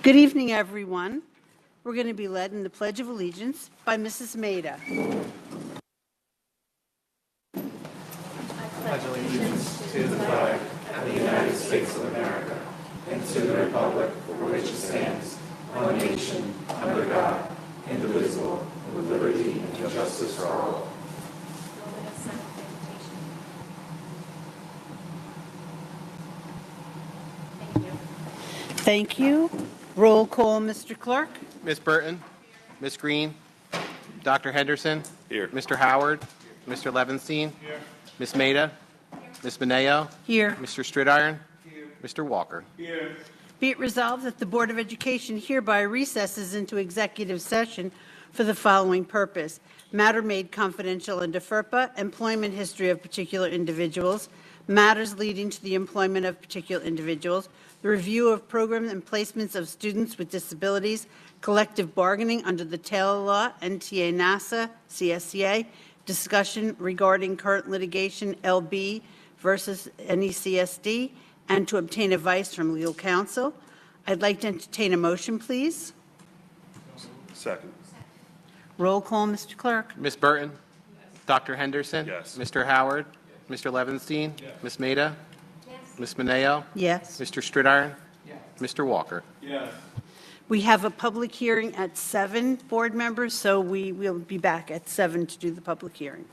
Good evening, everyone. We're going to be led in the Pledge of Allegiance by Mrs. Maida. I pledge allegiance to the flag of the United States of America and to the republic for which it stands, one nation, under God, indivisible, with liberty and justice for all. Thank you. Roll call, Mr. Clerk. Ms. Burton, Ms. Green, Dr. Henderson, Here. Mr. Howard, Mr. Levenstein, Here. Ms. Maida, Ms. Mineo, Here. Mr. Stridiron, Mr. Walker. Here. Be it resolved that the Board of Education hereby recesses into executive session for the following purpose. Matter made confidential under FERPA, employment history of particular individuals, matters leading to the employment of particular individuals, the review of programs and placements of students with disabilities, collective bargaining under the Taylor Law, NTA NASA, CSCA, discussion regarding current litigation, LB versus NECSD, and to obtain advice from legal counsel. I'd like to entertain a motion, please. Second. Roll call, Mr. Clerk. Ms. Burton, Dr. Henderson, Yes. Mr. Howard, Mr. Levenstein, Ms. Maida, Ms. Mineo, Yes. Mr. Stridiron, Mr. Walker. Yes. We have a public hearing at 7, board members, so we will be back at 7 to do the public hearing.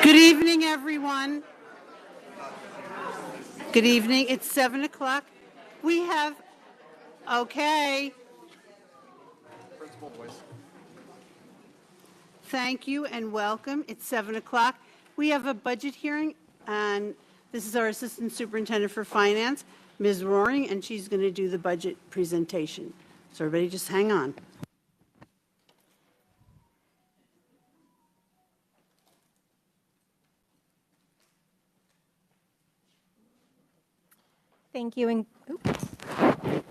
Good evening, everyone. Good evening. It's 7 o'clock. We have, okay. Thank you and welcome. It's 7 o'clock. We have a budget hearing, and this is our Assistant Superintendent for Finance, Ms. Roaring, and she's going to do the budget presentation. So everybody just hang on. Thank you. And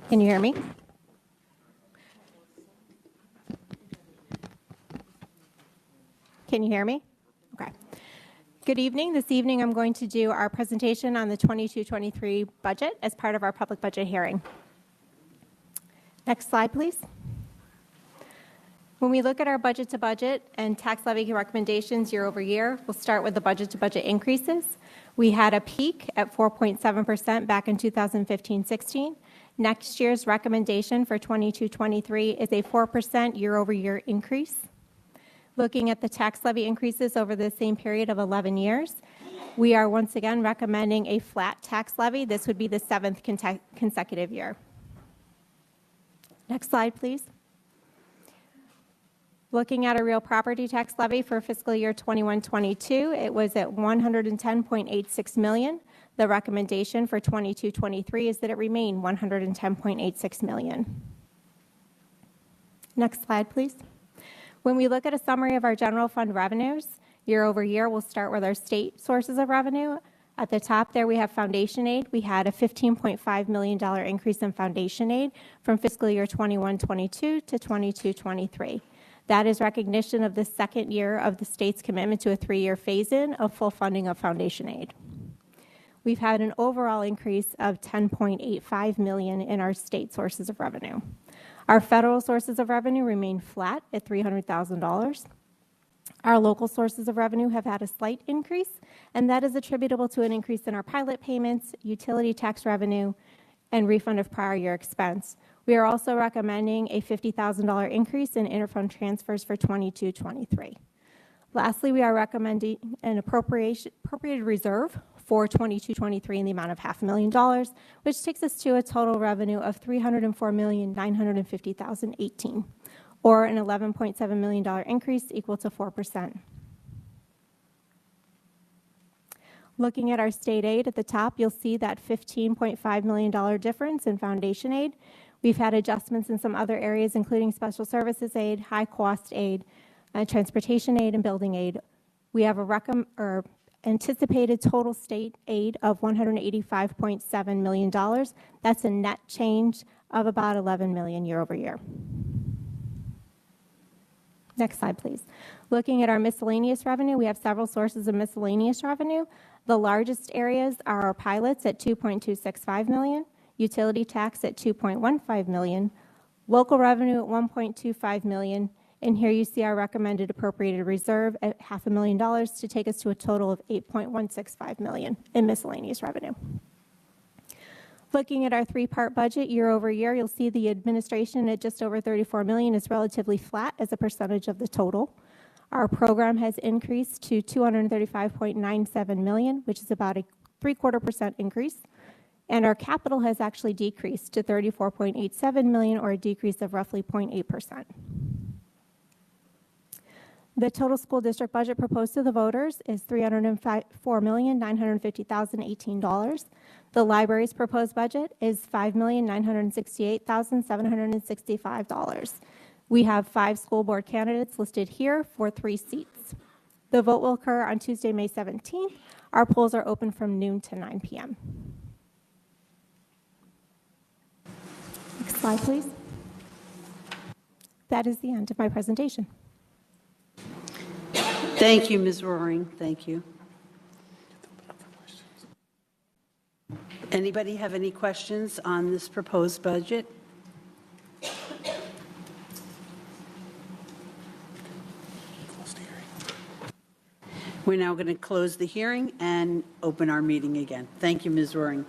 can you hear me? Can you hear me? Okay. Good evening. This evening I'm going to do our presentation on the 22-23 budget as part of our public budget hearing. Next slide, please. When we look at our budget to budget and tax levy recommendations year over year, we'll start with the budget to budget increases. We had a peak at 4.7% back in 2015-16. Next year's recommendation for 22-23 is a 4% year over year increase. Looking at the tax levy increases over the same period of 11 years, we are once again recommending a flat tax levy. This would be the 7th consecutive year. Next slide, please. Looking at a real property tax levy for fiscal year 21-22, it was at $110.86 million. The recommendation for 22-23 is that it remain $110.86 million. Next slide, please. When we look at a summary of our general fund revenues, year over year, we'll start with our state sources of revenue. At the top there, we have foundation aid. We had a $15.5 million increase in foundation aid from fiscal year 21-22 to 22-23. That is recognition of the second year of the state's commitment to a 3-year phase-in of full funding of foundation aid. We've had an overall increase of $10.85 million in our state sources of revenue. Our federal sources of revenue remain flat at $300,000. Our local sources of revenue have had a slight increase, and that is attributable to an increase in our pilot payments, utility tax revenue, and refund of prior year expense. We are also recommending a $50,000 increase in interfund transfers for 22-23. Lastly, we are recommending an appropriated reserve for 22-23 in the amount of $500,000, which takes us to a total revenue of $304,950,018, or an $11.7 million increase equal to 4%. Looking at our state aid at the top, you'll see that $15.5 million difference in foundation aid. We've had adjustments in some other areas, including special services aid, high cost aid, transportation aid, and building aid. We have a anticipated total state aid of $185.7 million. That's a net change of about $11 million year over year. Next slide, please. Looking at our miscellaneous revenue, we have several sources of miscellaneous revenue. The largest areas are our pilots at $2.265 million, utility tax at $2.15 million, local revenue at $1.25 million, and here you see our recommended appropriated reserve at $500,000 to take us to a total of $8.165 million in miscellaneous revenue. Looking at our three-part budget year over year, you'll see the administration at just over $34 million is relatively flat as a percentage of the total. Our program has increased to $235.97 million, which is about a 0.75% increase. And our capital has actually decreased to $34.87 million, or a decrease of roughly 0.8%. The total school district budget proposed to the voters is $304,950,018. The library's proposed budget is $5,968,765. We have 5 school board candidates listed here for 3 seats. The vote will occur on Tuesday, May 17th. Our polls are open from noon to 9 p.m. Next slide, please. That is the end of my presentation. Thank you, Ms. Roaring. Thank you. Anybody have any questions on this proposed budget? We're now going to close the hearing and open our meeting again. Thank you, Ms. Roaring.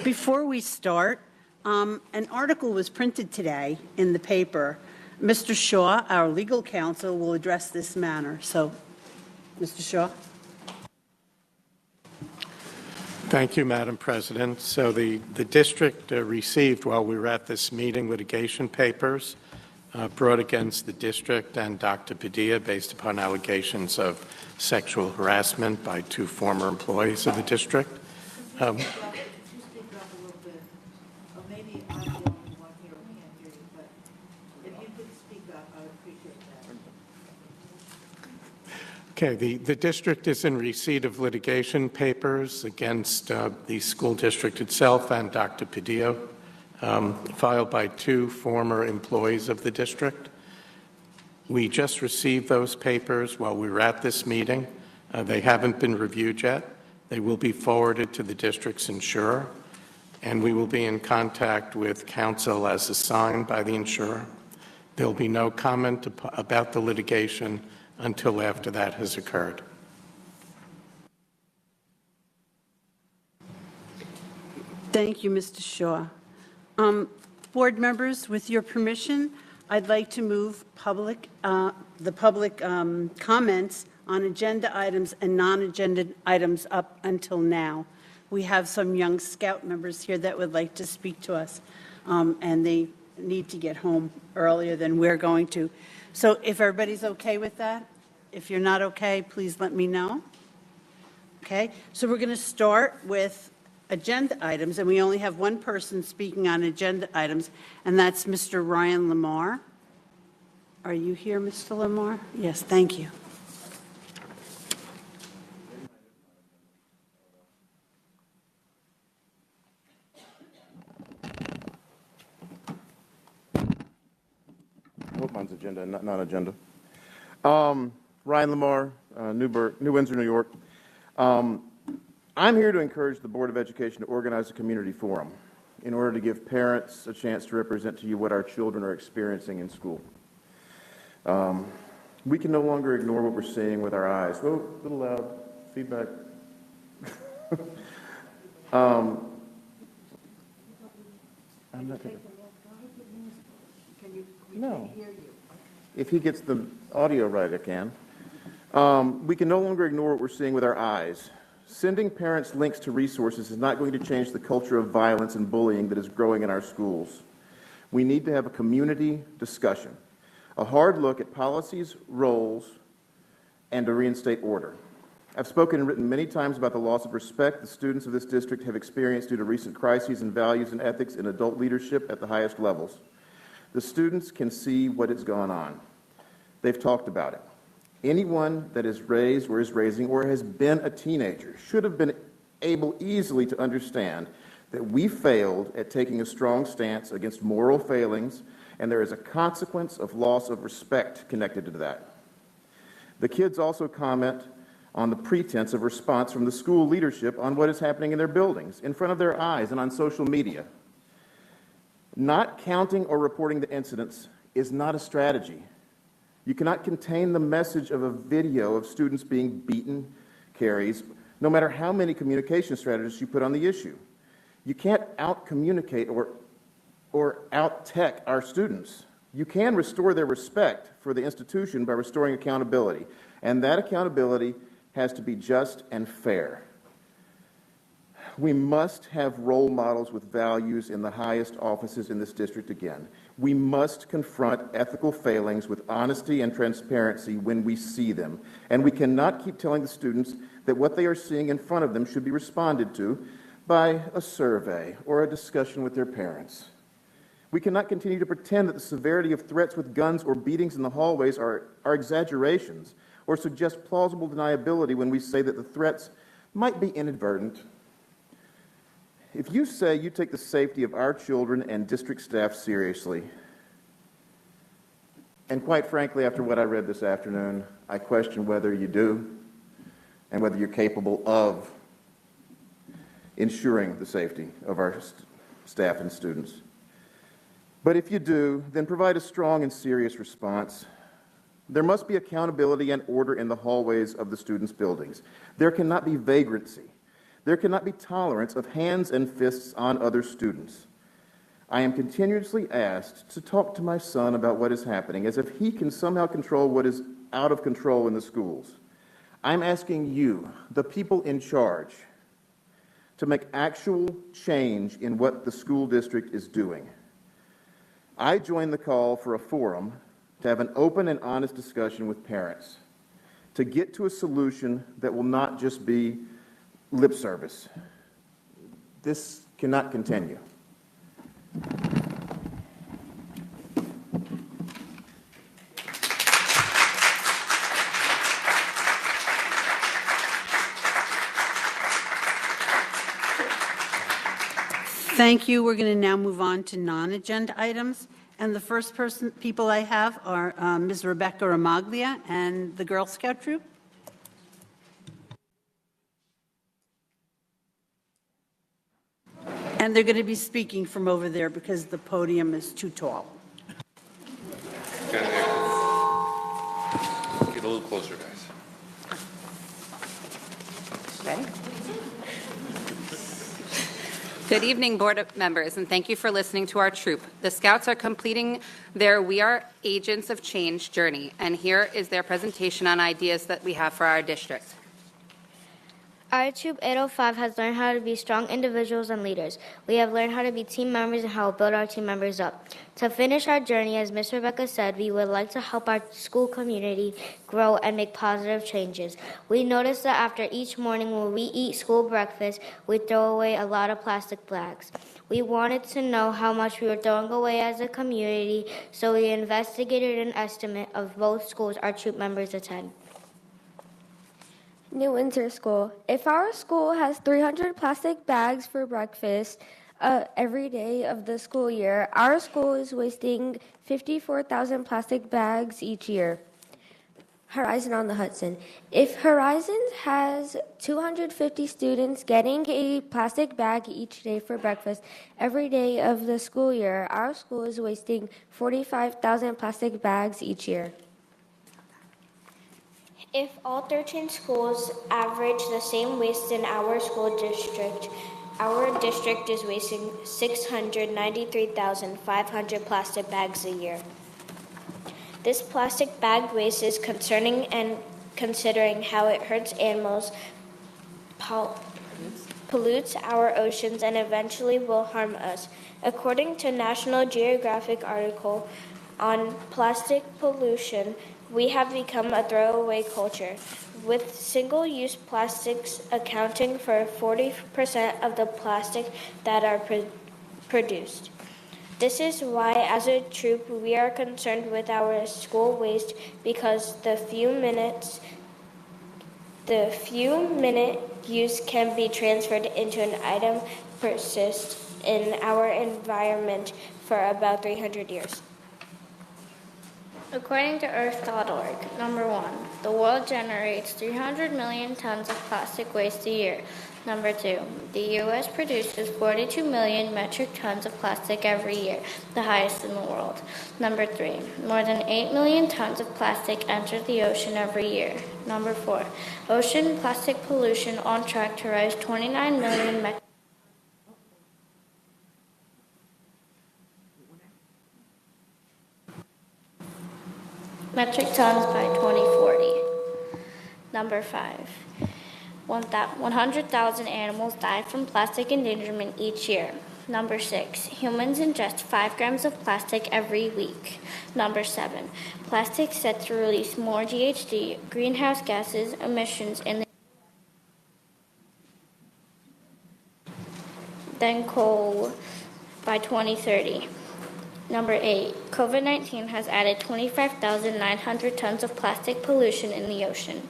Before we start, an article was printed today in the paper. Mr. Shaw, our legal counsel, will address this matter. So, Mr. Shaw. Thank you, Madam President. So the district received, while we were at this meeting, litigation papers brought against the district and Dr. Padilla based upon allegations of sexual harassment by 2 former employees of the district. Okay, the district is in receipt of litigation papers against the school district itself and Dr. Padilla, filed by 2 former employees of the district. We just received those papers while we were at this meeting. They haven't been reviewed yet. They will be forwarded to the district's insurer, and we will be in contact with counsel as assigned by the insurer. There will be no comment about the litigation until after that has occurred. Thank you, Mr. Shaw. Board members, with your permission, I'd like to move the public comments on agenda items and non-agenda items up until now. We have some young Scout members here that would like to speak to us, and they need to get home earlier than we're going to. So if everybody's okay with that, if you're not okay, please let me know. Okay, so we're going to start with agenda items, and we only have one person speaking on agenda items, and that's Mr. Ryan Lamar. Are you here, Mr. Lamar? Yes, thank you. Hope mine's agenda, not agenda. Ryan Lamar, New Windsor, New York. I'm here to encourage the Board of Education to organize a community forum in order to give parents a chance to represent to you what our children are experiencing in school. We can no longer ignore what we're seeing with our eyes. Whoa, a little loud. Feedback. I'm not gonna... No. If he gets the audio right, I can. We can no longer ignore what we're seeing with our eyes. Sending parents links to resources is not going to change the culture of violence and bullying that is growing in our schools. We need to have a community discussion, a hard look at policies, roles, and to reinstate order. I've spoken and written many times about the loss of respect the students of this district have experienced due to recent crises in values and ethics in adult leadership at the highest levels. The students can see what has gone on. They've talked about it. Anyone that is raised or is raising or has been a teenager should have been able easily to understand that we failed at taking a strong stance against moral failings, and there is a consequence of loss of respect connected to that. The kids also comment on the pretense of response from the school leadership on what is happening in their buildings, in front of their eyes and on social media. Not counting or reporting the incidents is not a strategy. You cannot contain the message of a video of students being beaten, carries, no matter how many communication strategies you put on the issue. You can't out-communicate or out-tech our students. You can restore their respect for the institution by restoring accountability, and that accountability has to be just and fair. We must have role models with values in the highest offices in this district again. We must confront ethical failings with honesty and transparency when we see them, and we cannot keep telling the students that what they are seeing in front of them should be responded to by a survey or a discussion with their parents. We cannot continue to pretend that the severity of threats with guns or beatings in the hallways are exaggerations or suggest plausible deniability when we say that the threats might be inadvertent. If you say you take the safety of our children and district staff seriously, and quite frankly, after what I read this afternoon, I question whether you do and whether you're capable of ensuring the safety of our staff and students. But if you do, then provide a strong and serious response. There must be accountability and order in the hallways of the students' buildings. There cannot be vagrancy. There cannot be tolerance of hands and fists on other students. I am continuously asked to talk to my son about what is happening, as if he can somehow control what is out of control in the schools. I'm asking you, the people in charge, to make actual change in what the school district is doing. I join the call for a forum to have an open and honest discussion with parents, to get to a solution that will not just be lip service. This cannot continue. Thank you. We're going to now move on to non-agenda items. And the first people I have are Ms. Rebecca Ramaglia and the Girl Scout troop. And they're going to be speaking from over there because the podium is too tall. Get a little closer, guys. Ready? Good evening, board members, and thank you for listening to our troop. The Scouts are completing their We Are Agents of Change journey, and here is their presentation on ideas that we have for our district. Our Troop 805 has learned how to be strong individuals and leaders. We have learned how to be team members and how to build our team members up. To finish our journey, as Ms. Rebecca said, we would like to help our school community grow and make positive changes. We noticed that after each morning when we eat school breakfast, we throw away a lot of plastic bags. We wanted to know how much we were throwing away as a community, so we investigated an estimate of both schools our troop members attend. New Windsor School. If our school has 300 plastic bags for breakfast every day of the school year, our school is wasting 54,000 plastic bags each year. Horizon on the Hudson. If Horizon has 250 students getting a plastic bag each day for breakfast every day of the school year, our school is wasting 45,000 plastic bags each year. If all 13 schools average the same waste in our school district, our district is wasting 693,500 plastic bags a year. This plastic bag waste is concerning, and considering how it hurts animals, pollutes our oceans, and eventually will harm us. According to National Geographic article on plastic pollution, we have become a throwaway culture, with single-use plastics accounting for 40% of the plastic that are produced. This is why, as a troop, we are concerned with our school waste, because the few-minute use can be transferred into an item persist in our environment for about 300 years. According to Earth.org, number 1, the world generates 300 million tons of plastic waste a year. Number 2, the U.S. produces 42 million metric tons of plastic every year, the highest in the world. Number 3, more than 8 million tons of plastic enter the ocean every year. Number 4, ocean plastic pollution on track to rise 29 million metric tons by 2040. Number 5, 100,000 animals die from plastic endangerment each year. Number 6, humans ingest 5 grams of plastic every week. Number 7, plastic set to release more GHG, greenhouse gases, emissions than coal by 2030. Number 8, COVID-19 has added 25,900 tons of plastic pollution in the ocean.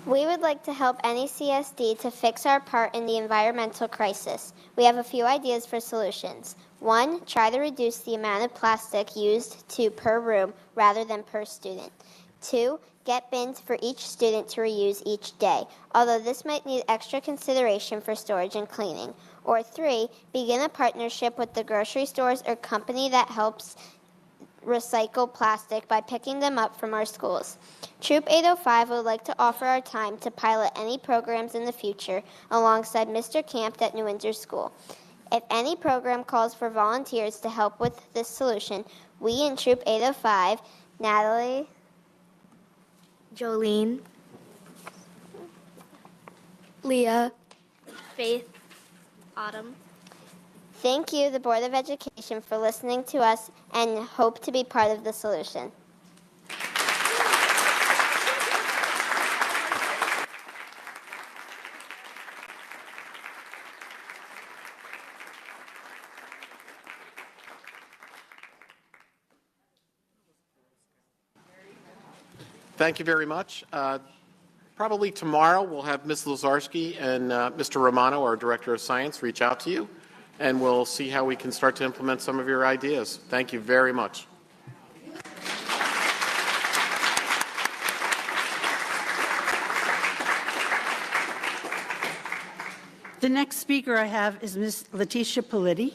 We would like to help NECSD to fix our part in the environmental crisis. We have a few ideas for solutions. 1, try to reduce the amount of plastic used per room rather than per student. 2, get bins for each student to reuse each day, although this might need extra consideration for storage and cleaning. Or 3, begin a partnership with the grocery stores or company that helps recycle plastic by picking them up from our schools. Troop 805 would like to offer our time to pilot any programs in the future alongside Mr. Camp at New Windsor School. If any program calls for volunteers to help with this solution, we in Troop 805, Natalie, Jolene, Leah, Faith, Autumn. thank you, the Board of Education, for listening to us and hope to be part of the solution. Thank you very much. Probably tomorrow we'll have Ms. Lazarski and Mr. Romano, our Director of Science, reach out to you, and we'll see how we can start to implement some of your ideas. Thank you very much. The next speaker I have is Ms. Letitia Politi.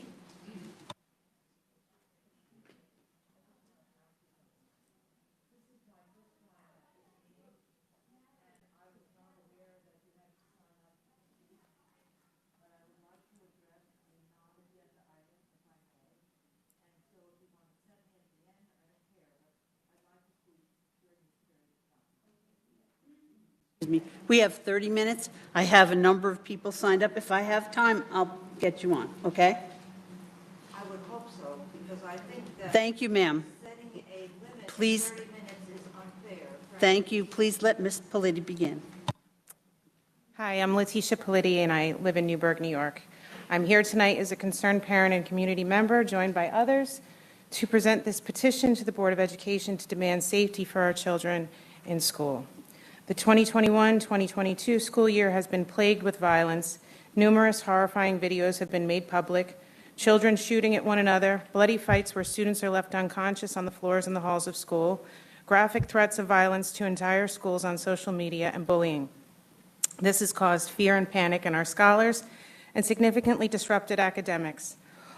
We have 30 minutes. I have a number of people signed up. If I have time, I'll get you on, okay? I would hope so, because I think that Thank you, ma'am. setting a limit Please. of 30 minutes is unfair. Thank you. Please let Ms. Politi begin. Hi, I'm Letitia Politi, and I live in Newburgh, New York. I'm here tonight as a concerned parent and community member, joined by others, to present this petition to the Board of Education to demand safety for our children in school. The 2021-2022 school year has been plagued with violence. Numerous horrifying videos have been made public. Children shooting at one another, bloody fights where students are left unconscious on the floors and the halls of school, graphic threats of violence to entire schools on social media, and bullying. This has caused fear and panic in our scholars and significantly disrupted academics.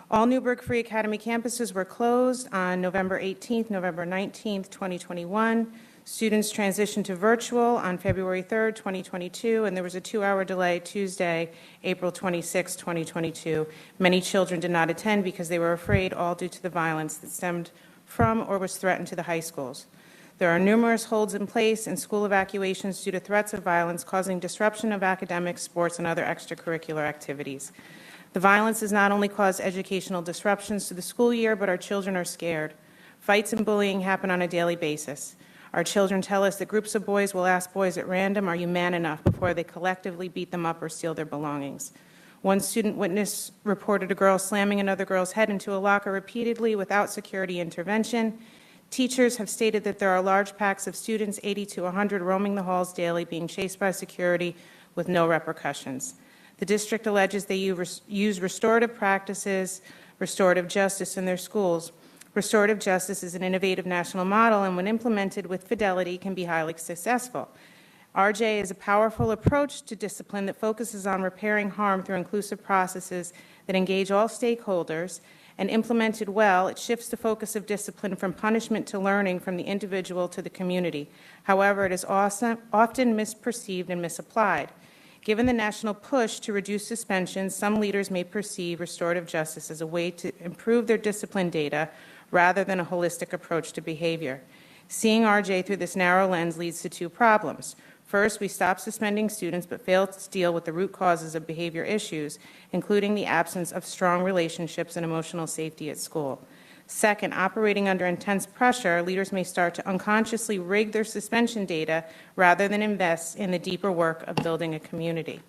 All Newburgh Free Academy campuses were closed on November 18th, November 19th, 2021. Students transitioned to virtual on February 3rd, 2022, and there was a 2-hour delay Tuesday, April 26, 2022. Many children did not attend because they were afraid, all due to the violence that stemmed from or was threatened to the high schools. There are numerous holds in place and school evacuations due to threats of violence causing disruption of academics, sports, and other extracurricular activities. The violence has not only caused educational disruptions to the school year, but our children are scared. Fights and bullying happen on a daily basis. Our children tell us that groups of boys will ask boys at random, "Are you man enough?" before they collectively beat them up or steal their belongings. One student witness reported a girl slamming another girl's head into a locker repeatedly without security intervention. Teachers have stated that there are large packs of students, 80 to 100, roaming the halls daily, being chased by security with no repercussions. The district alleges they use restorative practices, restorative justice in their schools. Restorative justice is an innovative national model, and when implemented with fidelity, can be highly successful. RJ is a powerful approach to discipline that focuses on repairing harm through inclusive processes that engage all stakeholders, and implemented well, it shifts the focus of discipline from punishment to learning, from the individual to the community. However, it is often misperceived and misapplied. Given the national push to reduce suspensions, some leaders may perceive restorative justice as a way to improve their discipline data rather than a holistic approach to behavior. Seeing RJ through this narrow lens leads to two problems. First, we stop suspending students but fail to deal with the root causes of behavior issues, including the absence of strong relationships and emotional safety at school. Second, operating under intense pressure, leaders may start to unconsciously rig their suspension data rather than invest in the deeper work of building a community.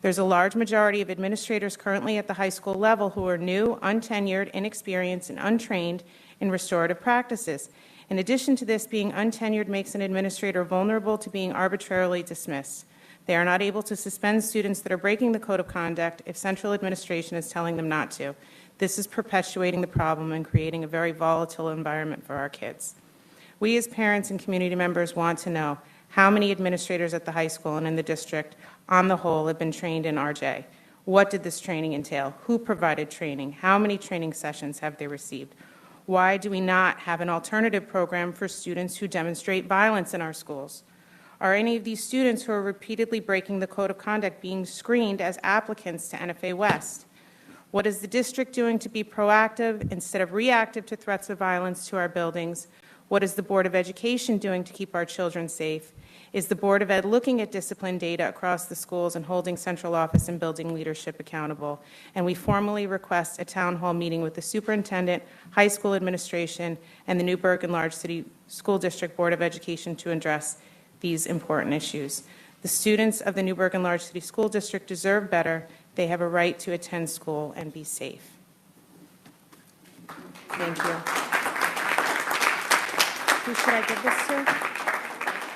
There's a large majority of administrators currently at the high school level who are new, untenured, inexperienced, and untrained in restorative practices. In addition to this, being untenured makes an administrator vulnerable to being arbitrarily dismissed. They are not able to suspend students that are breaking the code of conduct if central administration is telling them not to. This is perpetuating the problem and creating a very volatile environment for our kids. We as parents and community members want to know how many administrators at the high school and in the district on the whole have been trained in RJ. What did this training entail? Who provided training? How many training sessions have they received? Why do we not have an alternative program for students who demonstrate violence in our schools? Are any of these students who are repeatedly breaking the code of conduct being screened as applicants to NFA West? What is the district doing to be proactive instead of reactive to threats of violence to our buildings? What is the Board of Education doing to keep our children safe? Is the Board of Ed looking at discipline data across the schools and holding central office and building leadership accountable? And we formally request a town hall meeting with the superintendent, high school administration, and the Newburgh and Large City School District Board of Education to address these important issues. The students of the Newburgh and Large City School District deserve better. They have a right to attend school and be safe. Thank you. Who should I give this to?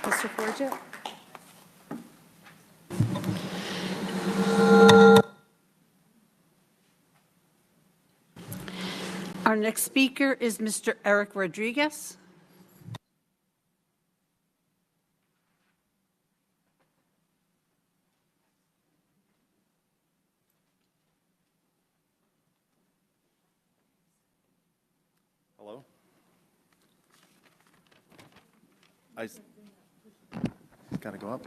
Mr. Forget? Our next speaker is Mr. Eric Rodriguez. Hello? Got to go up?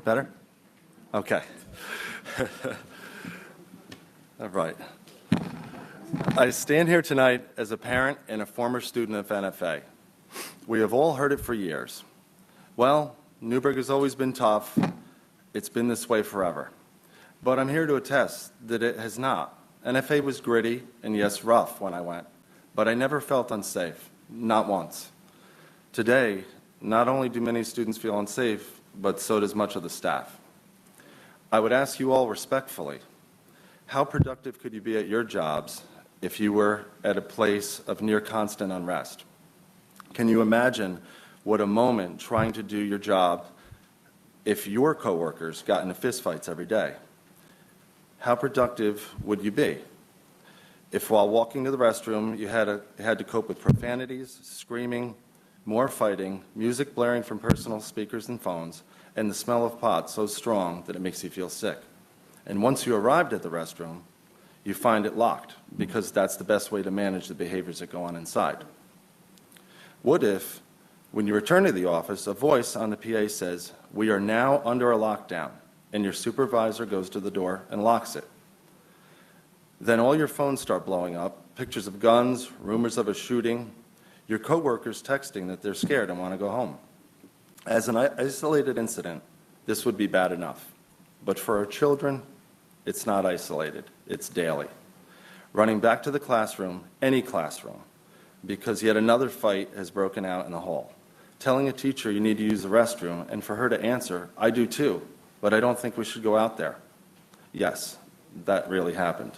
Better? Okay. All right. I stand here tonight as a parent and a former student of NFA. We have all heard it for years. Well, Newburgh has always been tough. It's been this way forever. But I'm here to attest that it has not. NFA was gritty and, yes, rough when I went, but I never felt unsafe, not once. Today, not only do many students feel unsafe, but so does much of the staff. I would ask you all respectfully, how productive could you be at your jobs if you were at a place of near constant unrest? Can you imagine what a moment trying to do your job if your coworkers got into fistfights every day? How productive would you be if while walking to the restroom you had to cope with profanities, screaming, more fighting, music blaring from personal speakers and phones, and the smell of pot so strong that it makes you feel sick? And once you arrived at the restroom, you find it locked because that's the best way to manage the behaviors that go on inside. What if, when you return to the office, a voice on the PA says, "We are now under a lockdown," and your supervisor goes to the door and locks it? Then all your phones start blowing up, pictures of guns, rumors of a shooting, your coworkers texting that they're scared and want to go home. As an isolated incident, this would be bad enough. But for our children, it's not isolated, it's daily. Running back to the classroom, any classroom, because yet another fight has broken out in the hall. Telling a teacher you need to use the restroom, and for her to answer, "I do too, but I don't think we should go out there." Yes, that really happened.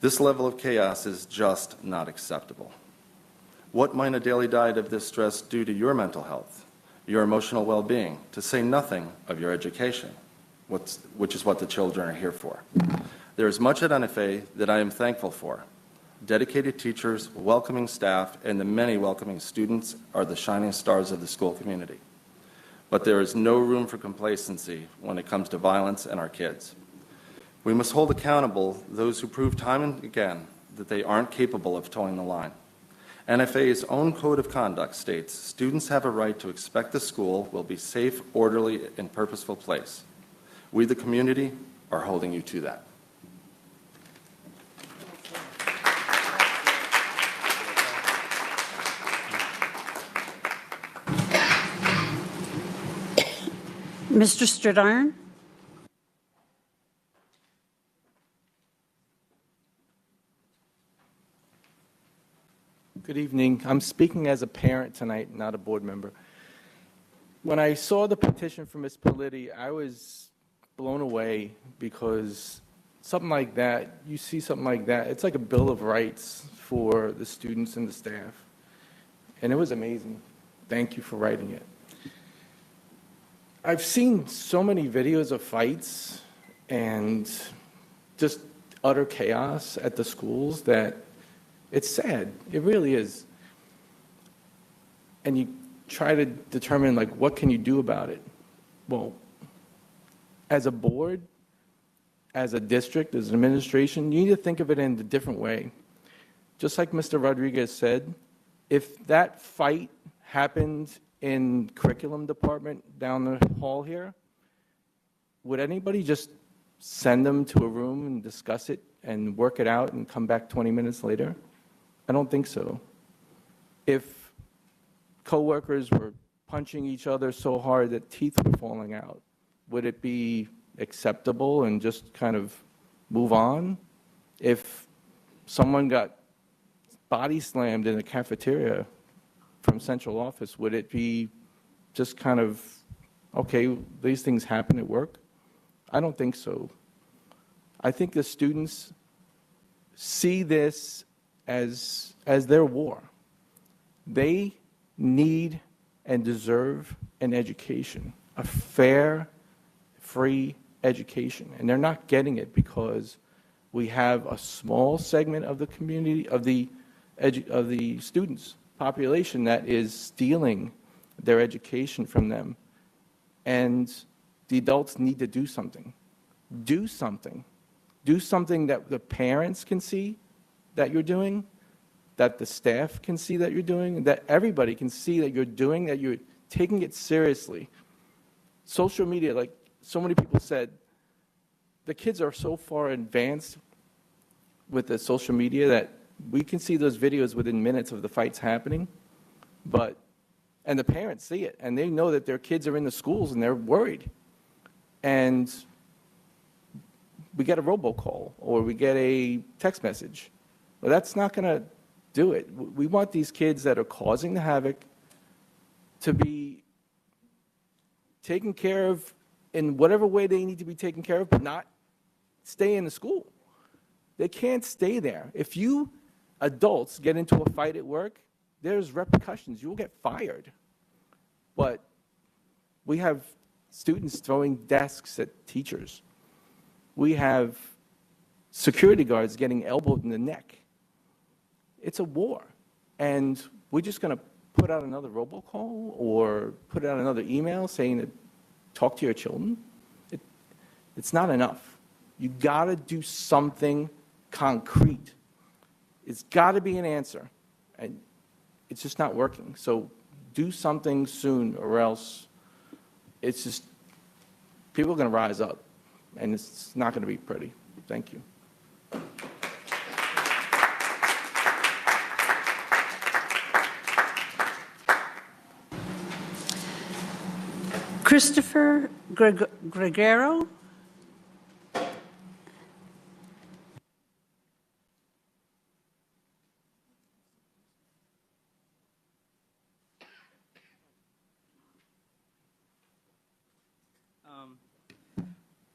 This level of chaos is just not acceptable. What might a daily diet of this stress do to your mental health, your emotional well-being, to say nothing of your education? which is what the children are here for. There is much at NFA that I am thankful for. Dedicated teachers, welcoming staff, and the many welcoming students are the shining stars of the school community. But there is no room for complacency when it comes to violence and our kids. We must hold accountable those who prove time and again that they aren't capable of towing the line. NFA's own code of conduct states students have a right to expect the school will be safe, orderly, and purposeful place. We, the community, are holding you to that. Mr. Stridarn? Good evening. I'm speaking as a parent tonight, not a board member. When I saw the petition from Ms. Politi, I was blown away because something like that, you see something like that, it's like a Bill of Rights for the students and the staff. And it was amazing. Thank you for writing it. I've seen so many videos of fights and just utter chaos at the schools that it's sad. It really is. And you try to determine, like, what can you do about it? Well, as a board, as a district, as an administration, you need to think of it in a different way. Just like Mr. Rodriguez said, if that fight happened in curriculum department down the hall here, would anybody just send them to a room and discuss it and work it out and come back 20 minutes later? I don't think so. If coworkers were punching each other so hard that teeth were falling out, would it be acceptable and just kind of move on? If someone got body slammed in a cafeteria from central office, would it be just kind of, okay, these things happen at work? I don't think so. I think the students see this as their war. They need and deserve an education, a fair, free education. And they're not getting it because we have a small segment of the community, of the students' population that is stealing their education from them. And the adults need to do something. Do something. Do something that the parents can see that you're doing, that the staff can see that you're doing, that everybody can see that you're doing, that you're taking it seriously. Social media, like so many people said, the kids are so far advanced with the social media that we can see those videos within minutes of the fights happening, and the parents see it, and they know that their kids are in the schools and they're worried. And we get a robocall or we get a text message. Well, that's not going to do it. We want these kids that are causing the havoc to be taken care of in whatever way they need to be taken care of, but not stay in the school. They can't stay there. If you adults get into a fight at work, there's repercussions. You'll get fired. But we have students throwing desks at teachers. We have security guards getting elbowed in the neck. It's a war. And we're just going to put out another robocall or put out another email saying that talk to your children. It's not enough. You got to do something concrete. It's got to be an answer. And it's just not working. So do something soon, or else it's just, people are going to rise up, and it's not going to be pretty. Thank you. Christopher Gregero?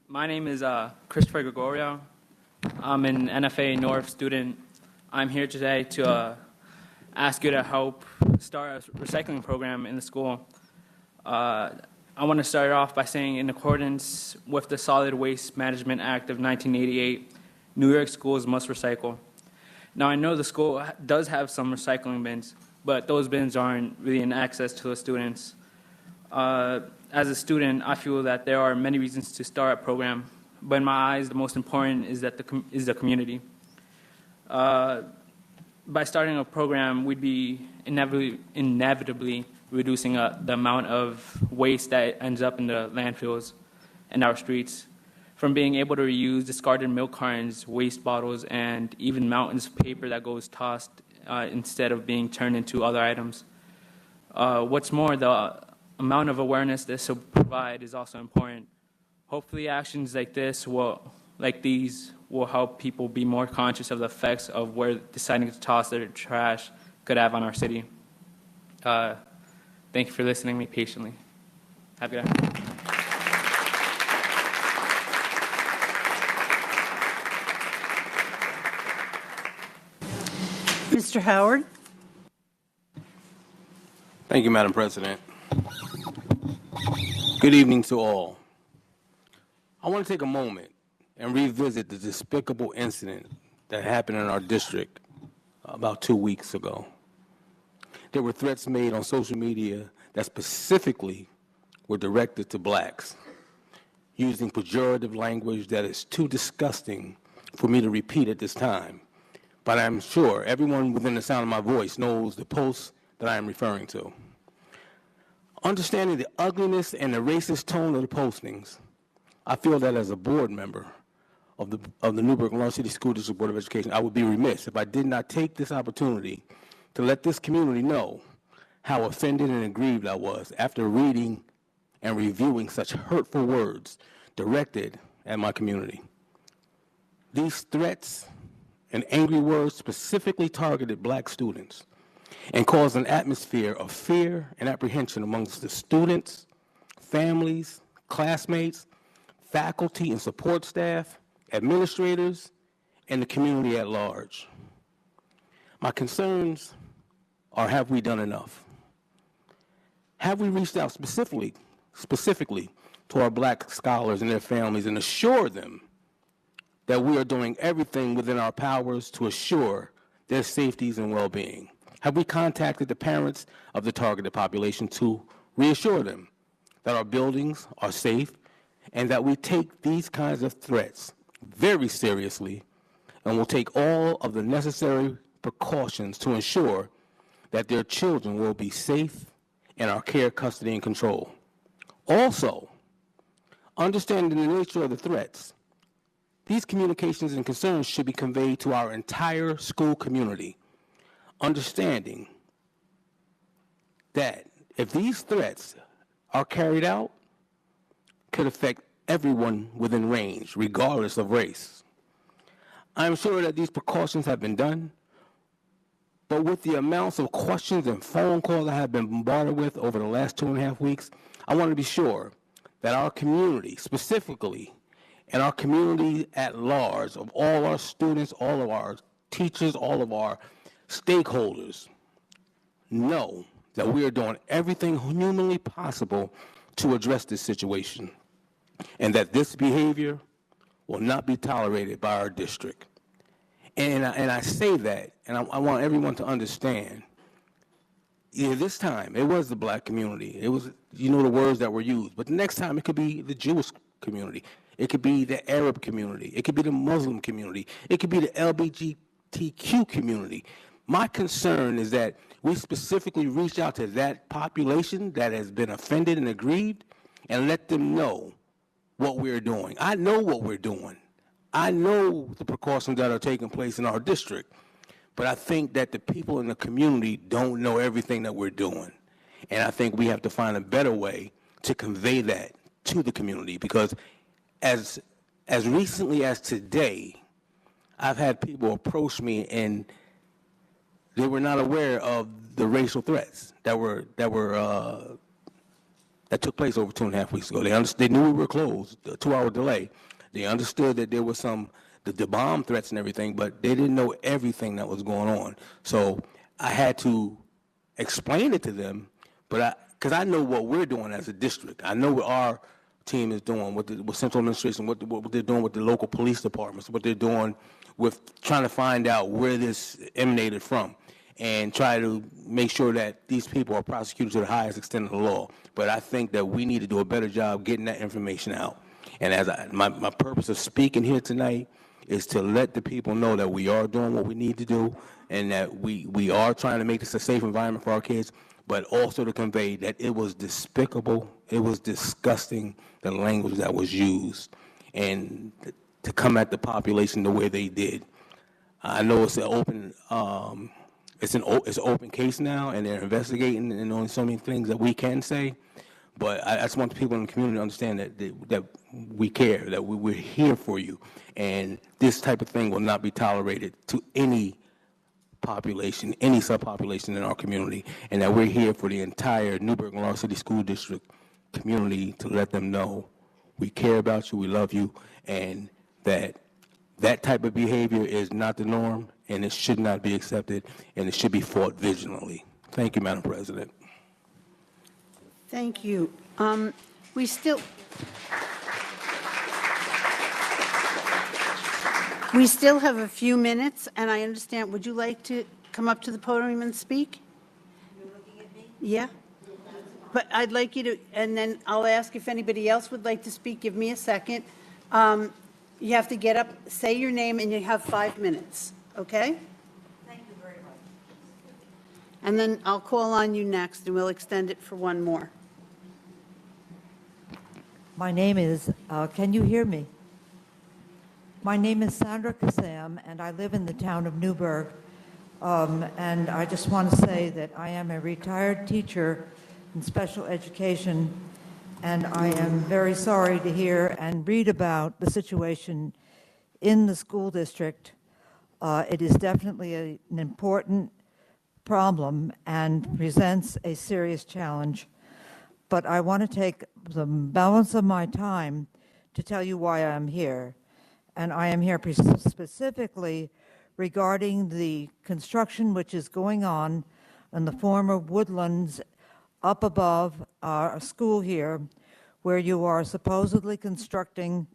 My name is Christopher Gregorio. I'm an NFA North student. I'm here today to ask you to help start a recycling program in the school. I want to start off by saying, in accordance with the Solid Waste Management Act of 1988, New York schools must recycle. Now, I know the school does have some recycling bins, but those bins aren't really in access to the students. As a student, I feel that there are many reasons to start a program, but in my eyes, the most important is the community. By starting a program, we'd be inevitably reducing the amount of waste that ends up in the landfills and our streets, from being able to reuse discarded milk cartons, waste bottles, and even mountains of paper that goes tossed instead of being turned into other items. What's more, the amount of awareness this will provide is also important. Hopefully actions like these will help people be more conscious of the effects of where deciding to toss their trash could have on our city. Thank you for listening to me patiently. Have a good day. Mr. Howard? Thank you, Madam President. Good evening to all. I want to take a moment and revisit the despicable incident that happened in our district about 2 weeks ago. There were threats made on social media that specifically were directed to blacks, using pejorative language that is too disgusting for me to repeat at this time. But I'm sure everyone within the sound of my voice knows the posts that I am referring to. Understanding the ugliness and the racist tone of the postings, I feel that as a board member of the Newburgh and Lawrence City School District Board of Education, I would be remiss if I did not take this opportunity to let this community know how offended and aggrieved I was after reading and reviewing such hurtful words directed at my community. These threats and angry words specifically targeted black students and caused an atmosphere of fear and apprehension amongst the students, families, classmates, faculty and support staff, administrators, and the community at large. My concerns are, have we done enough? Have we reached out specifically to our black scholars and their families and assured them that we are doing everything within our powers to assure their safety and well-being? Have we contacted the parents of the targeted population to reassure them that our buildings are safe and that we take these kinds of threats very seriously and will take all of the necessary precautions to ensure that their children will be safe in our care, custody, and control? Also, understanding the nature of the threats, these communications and concerns should be conveyed to our entire school community, understanding that if these threats are carried out, could affect everyone within range, regardless of race. I'm sure that these precautions have been done, but with the amounts of questions and phone calls I have been bombarded with over the last 2.5 weeks, I want to be sure that our community, specifically, and our community at large, of all our students, all of our teachers, all of our stakeholders, know that we are doing everything humanly possible to address this situation, and that this behavior will not be tolerated by our district. And I say that, and I want everyone to understand, this time, it was the black community. It was, the words that were used. But the next time, it could be the Jewish community. It could be the Arab community. It could be the Muslim community. It could be the LGBTQ community. My concern is that we specifically reach out to that population that has been offended and aggrieved and let them know what we're doing. I know what we're doing. I know the precautions that are taking place in our district, but I think that the people in the community don't know everything that we're doing. And I think we have to find a better way to convey that to the community, because as recently as today, I've had people approach me and they were not aware of the racial threats that took place over 2.5 weeks ago. They knew we were closed, a 2-hour delay. They understood that there was the bomb threats and everything, but they didn't know everything that was going on. So I had to explain it to them, but because I know what we're doing as a district. I know what our team is doing, with central administration, what they're doing with the local police departments, what they're doing with trying to find out where this emanated from and try to make sure that these people are prosecuted to the highest extent of the law. But I think that we need to do a better job getting that information out. And as my purpose of speaking here tonight is to let the people know that we are doing what we need to do and that we are trying to make this a safe environment for our kids, but also to convey that it was despicable, it was disgusting, the language that was used, and to come at the population the way they did. I know it's an open, it's an open case now, and they're investigating, and only so many things that we can say. But I just want the people in the community to understand that we care, that we're here for you, and this type of thing will not be tolerated to any population, any subpopulation in our community, and that we're here for the entire Newburgh and Laurel City School District community to let them know we care about you, we love you, and that type of behavior is not the norm, and it should not be accepted, and it should be fought vigilantly. Thank you, Madam President. Thank you. We still have a few minutes, and I understand, would you like to come up to the podium and speak? You're looking at me? Yeah. But I'd like you to, and then I'll ask if anybody else would like to speak. Give me a second. You have to get up, say your name, and you have 5 minutes, okay? Thank you very much. And then I'll call on you next, and we'll extend it for one more. My name is, can you hear me? My name is Sandra Kassam, and I live in the town of Newburgh. And I just want to say that I am a retired teacher in special education, and I am very sorry to hear and read about the situation in the school district. It is definitely an important problem and presents a serious challenge. But I want to take the balance of my time to tell you why I'm here. And I am here specifically regarding the construction which is going on in the former woodlands up above our school here, where you are supposedly constructing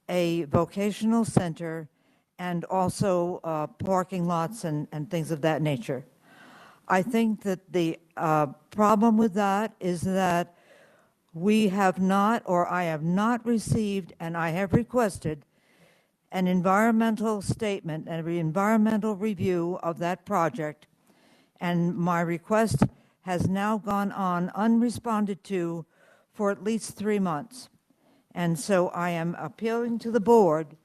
a vocational center and also parking lots and things of that nature. I think that the problem with that is that we have not, or I have not received, and I have requested an environmental statement and an environmental review of that project, and my request has now gone on unresponded to for at least 3 months. And so I am appealing to the board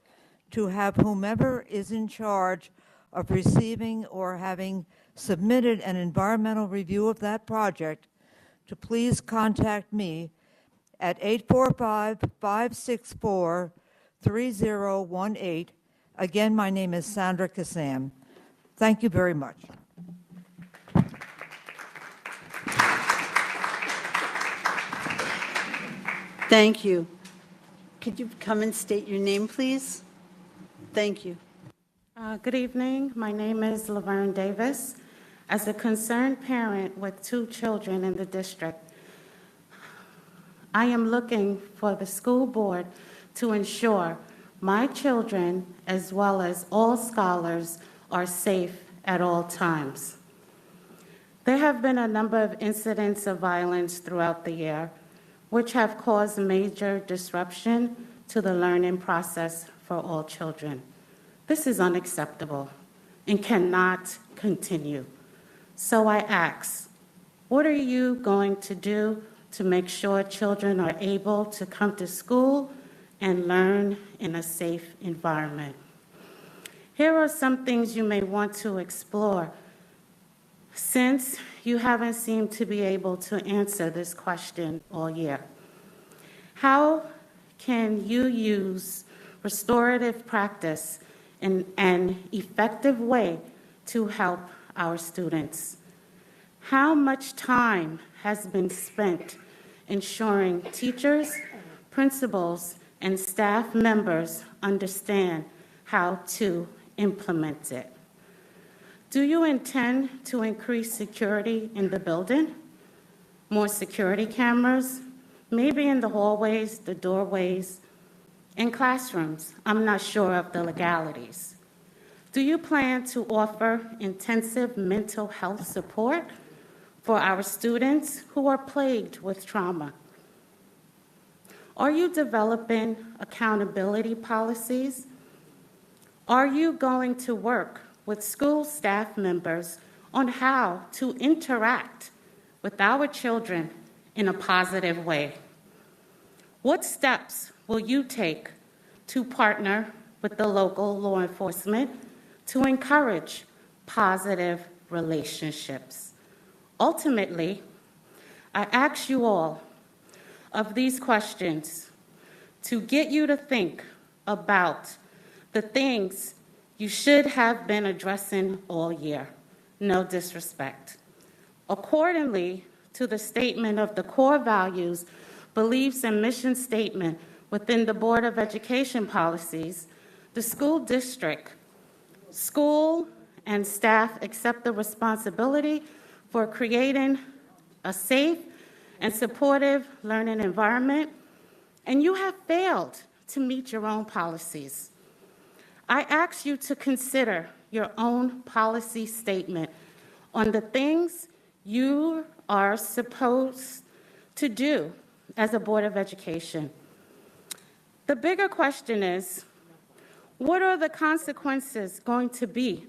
to have whomever is in charge of receiving or having submitted an environmental review of that project to please contact me at 845-564-3018. Again, my name is Sandra Kassam. Thank you very much. Thank you. Could you come and state your name, please? Thank you. Good evening. My name is Leah Davis. As a concerned parent with 2 children in the district, I am looking for the school board to ensure my children, as well as all scholars, are safe at all times. There have been a number of incidents of violence throughout the year, which have caused major disruption to the learning process for all children. This is unacceptable and cannot continue. So I ask, what are you going to do to make sure children are able to come to school and learn in a safe environment? Here are some things you may want to explore, since you haven't seemed to be able to answer this question all year. How can you use restorative practice in an effective way to help our students? How much time has been spent ensuring teachers, principals, and staff members understand how to implement it? Do you intend to increase security in the building? more security cameras, maybe in the hallways, the doorways, in classrooms. I'm not sure of the legalities. Do you plan to offer intensive mental health support for our students who are plagued with trauma? Are you developing accountability policies? Are you going to work with school staff members on how to interact with our children in a positive way? What steps will you take to partner with the local law enforcement to encourage positive relationships? Ultimately, I ask you all of these questions to get you to think about the things you should have been addressing all year. No disrespect. Accordingly to the statement of the core values, beliefs, and mission statement within the Board of Education policies, the school district, school, and staff accept the responsibility for creating a safe and supportive learning environment, and you have failed to meet your own policies. I ask you to consider your own policy statement on the things you are supposed to do as a Board of Education. The bigger question is, what are the consequences going to be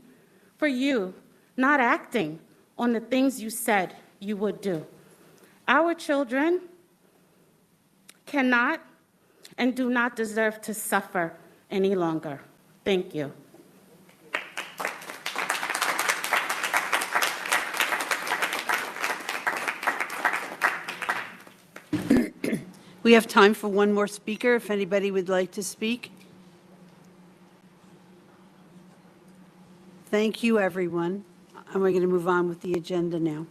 for you not acting on the things you said you would do? Our children cannot and do not deserve to suffer any longer. Thank you. We have time for one more speaker, if anybody would like to speak. Thank you, everyone. And we're going to move on with the agenda now.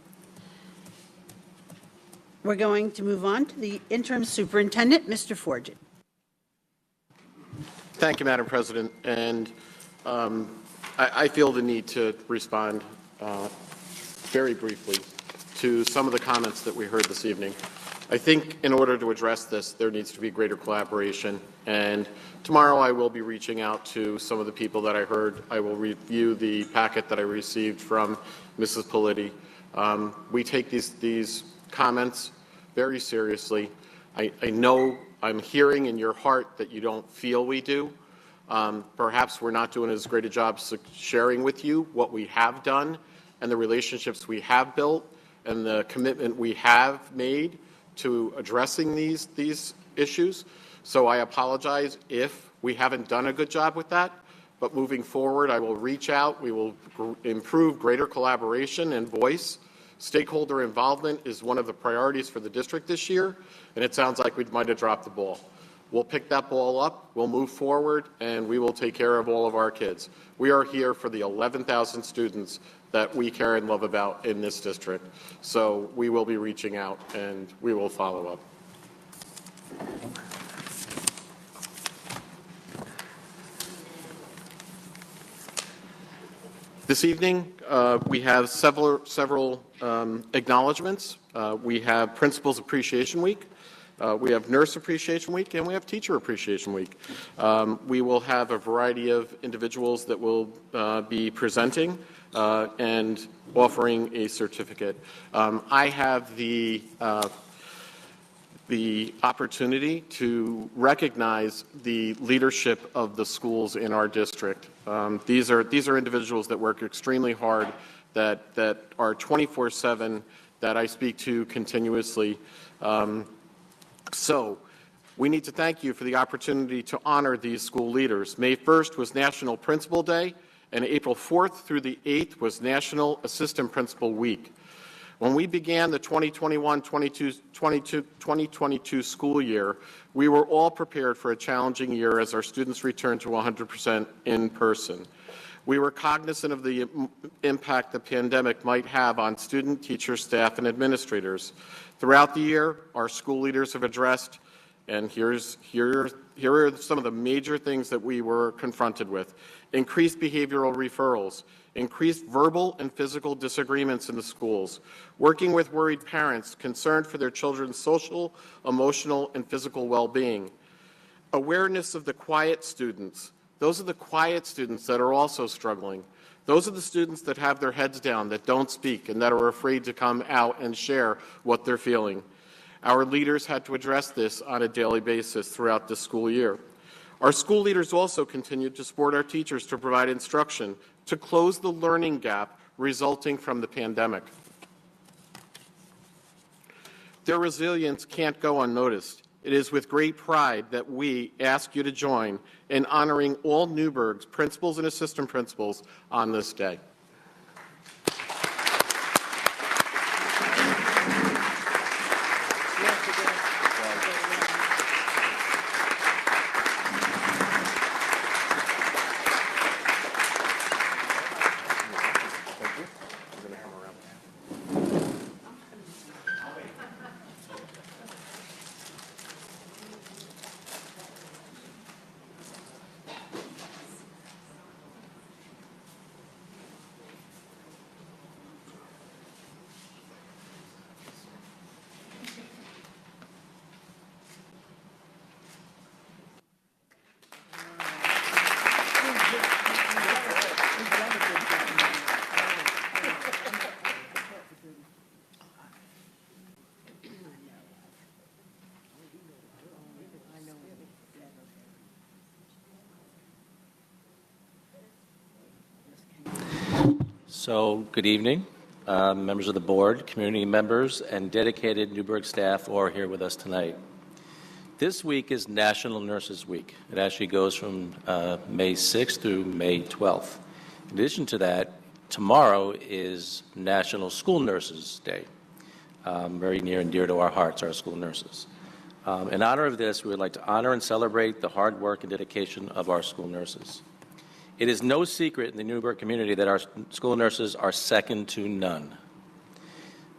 We're going to move on to the interim superintendent, Mr. Forget. Thank you, Madam President. And I feel the need to respond very briefly to some of the comments that we heard this evening. I think in order to address this, there needs to be greater collaboration. And tomorrow I will be reaching out to some of the people that I heard. I will review the packet that I received from Mrs. Politi. We take these comments very seriously. I know I'm hearing in your heart that you don't feel we do. Perhaps we're not doing as great a job sharing with you what we have done and the relationships we have built and the commitment we have made to addressing these issues. So I apologize if we haven't done a good job with that. But moving forward, I will reach out. We will improve greater collaboration and voice. Stakeholder involvement is one of the priorities for the district this year, and it sounds like we might have dropped the ball. We'll pick that ball up, we'll move forward, and we will take care of all of our kids. We are here for the 11,000 students that we care and love about in this district. So we will be reaching out, and we will follow up. This evening, we have several acknowledgements. We have Principals Appreciation Week. We have Nurse Appreciation Week, and we have Teacher Appreciation Week. We will have a variety of individuals that will be presenting and offering a certificate. I have the opportunity to recognize the leadership of the schools in our district. These are individuals that work extremely hard, that are 24/7, that I speak to continuously. So we need to thank you for the opportunity to honor these school leaders. May 1st was National Principal Day, and April 4th through the 8th was National Assistant Principal Week. When we began the 2021-2022 school year, we were all prepared for a challenging year as our students returned to 100% in person. We were cognizant of the impact the pandemic might have on student, teachers, staff, and administrators. Throughout the year, our school leaders have addressed, and here are some of the major things that we were confronted with. Increased behavioral referrals, increased verbal and physical disagreements in the schools, working with worried parents concerned for their children's social, emotional, and physical well-being, awareness of the quiet students. Those are the quiet students that are also struggling. Those are the students that have their heads down, that don't speak, and that are afraid to come out and share what they're feeling. Our leaders had to address this on a daily basis throughout the school year. Our school leaders also continued to support our teachers to provide instruction to close the learning gap resulting from the pandemic. Their resilience can't go unnoticed. It is with great pride that we ask you to join in honoring all Newburgh's principals and assistant principals on this day. So, good evening, members of the board, community members, and dedicated Newburgh staff who are here with us tonight. This week is National Nurses Week. It actually goes from May 6th through May 12th. In addition to that, tomorrow is National School Nurses Day, very near and dear to our hearts, our school nurses. In honor of this, we would like to honor and celebrate the hard work and dedication of our school nurses. It is no secret in the Newburgh community that our school nurses are second to none.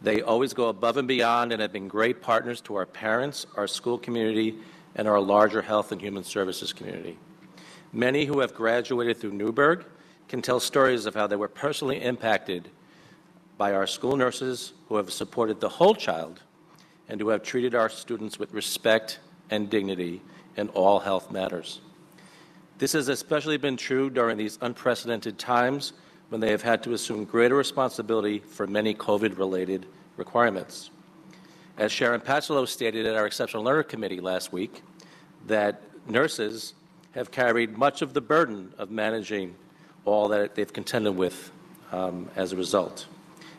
They always go above and beyond and have been great partners to our parents, our school community, and our larger health and human services community. Many who have graduated through Newburgh can tell stories of how they were personally impacted by our school nurses who have supported the whole child and who have treated our students with respect and dignity in all health matters. This has especially been true during these unprecedented times when they have had to assume greater responsibility for many COVID-related requirements. As Sharon Patchlow stated at our Exceptional Learner Committee last week, that nurses have carried much of the burden of managing all that they've contended with as a result.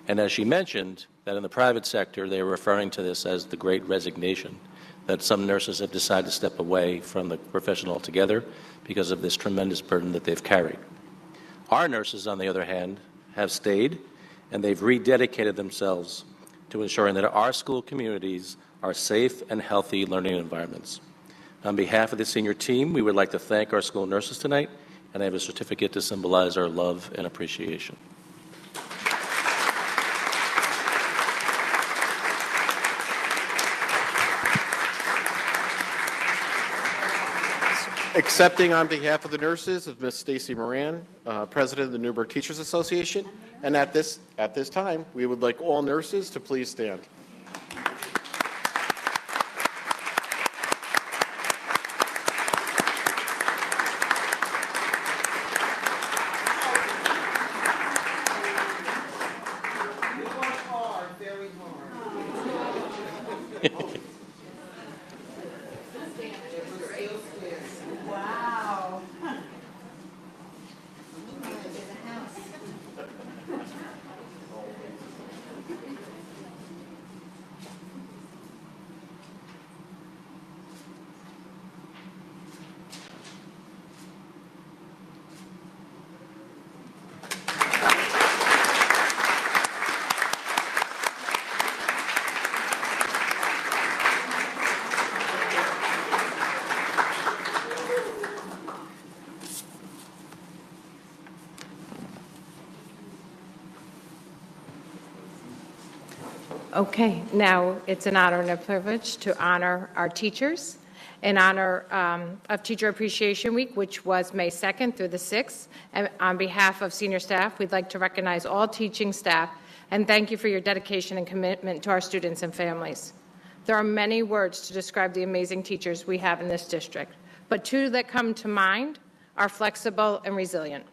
And as she mentioned, that in the private sector, they are referring to this as the Great Resignation, that some nurses have decided to step away from the profession altogether because of this tremendous burden that they've carried. Our nurses, on the other hand, have stayed, and they've rededicated themselves to ensuring that our school communities are safe and healthy learning environments. On behalf of the senior team, we would like to thank our school nurses tonight, and I have a certificate to symbolize our love and appreciation. Accepting on behalf of the nurses is Ms. Stacy Moran, President of the Newburgh Teachers Association. And at this time, we would like all nurses to please stand. Okay, now it's an honor and a privilege to honor our teachers in honor of Teacher Appreciation Week, which was May 2nd through the 6th. And on behalf of senior staff, we'd like to recognize all teaching staff and thank you for your dedication and commitment to our students and families. There are many words to describe the amazing teachers we have in this district, but two that come to mind are flexible and resilient.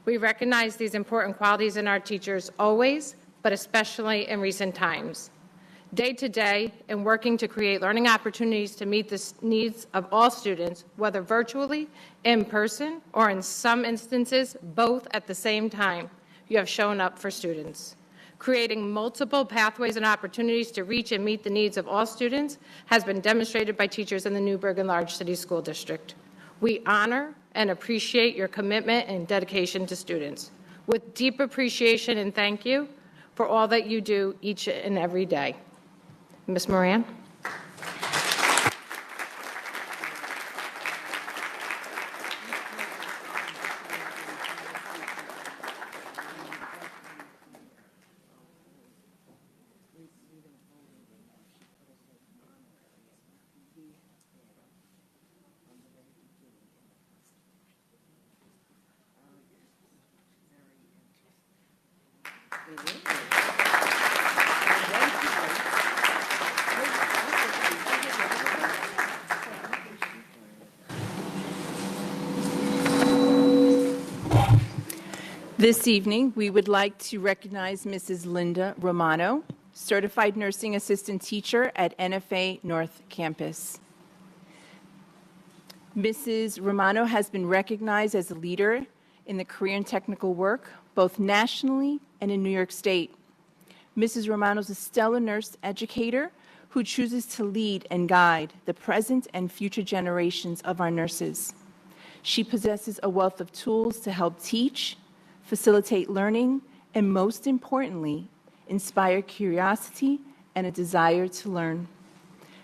We recognize these important qualities in our teachers always, but especially in recent times. Day to day, in working to create learning opportunities to meet the needs of all students, whether virtually, in person, or in some instances, both at the same time, you have shown up for students. Creating multiple pathways and opportunities to reach and meet the needs of all students has been demonstrated by teachers in the Newburgh and Large City School District. We honor and appreciate your commitment and dedication to students. With deep appreciation and thank you for all that you do each and every day. Ms. Moran. This evening, we would like to recognize Mrs. Linda Romano, Certified Nursing Assistant Teacher at NFA North Campus. Mrs. Romano has been recognized as a leader in the career and technical work, both nationally and in New York State. Mrs. Romano is a stellar nurse educator who chooses to lead and guide the present and future generations of our nurses. She possesses a wealth of tools to help teach, facilitate learning, and most importantly, inspire curiosity and a desire to learn.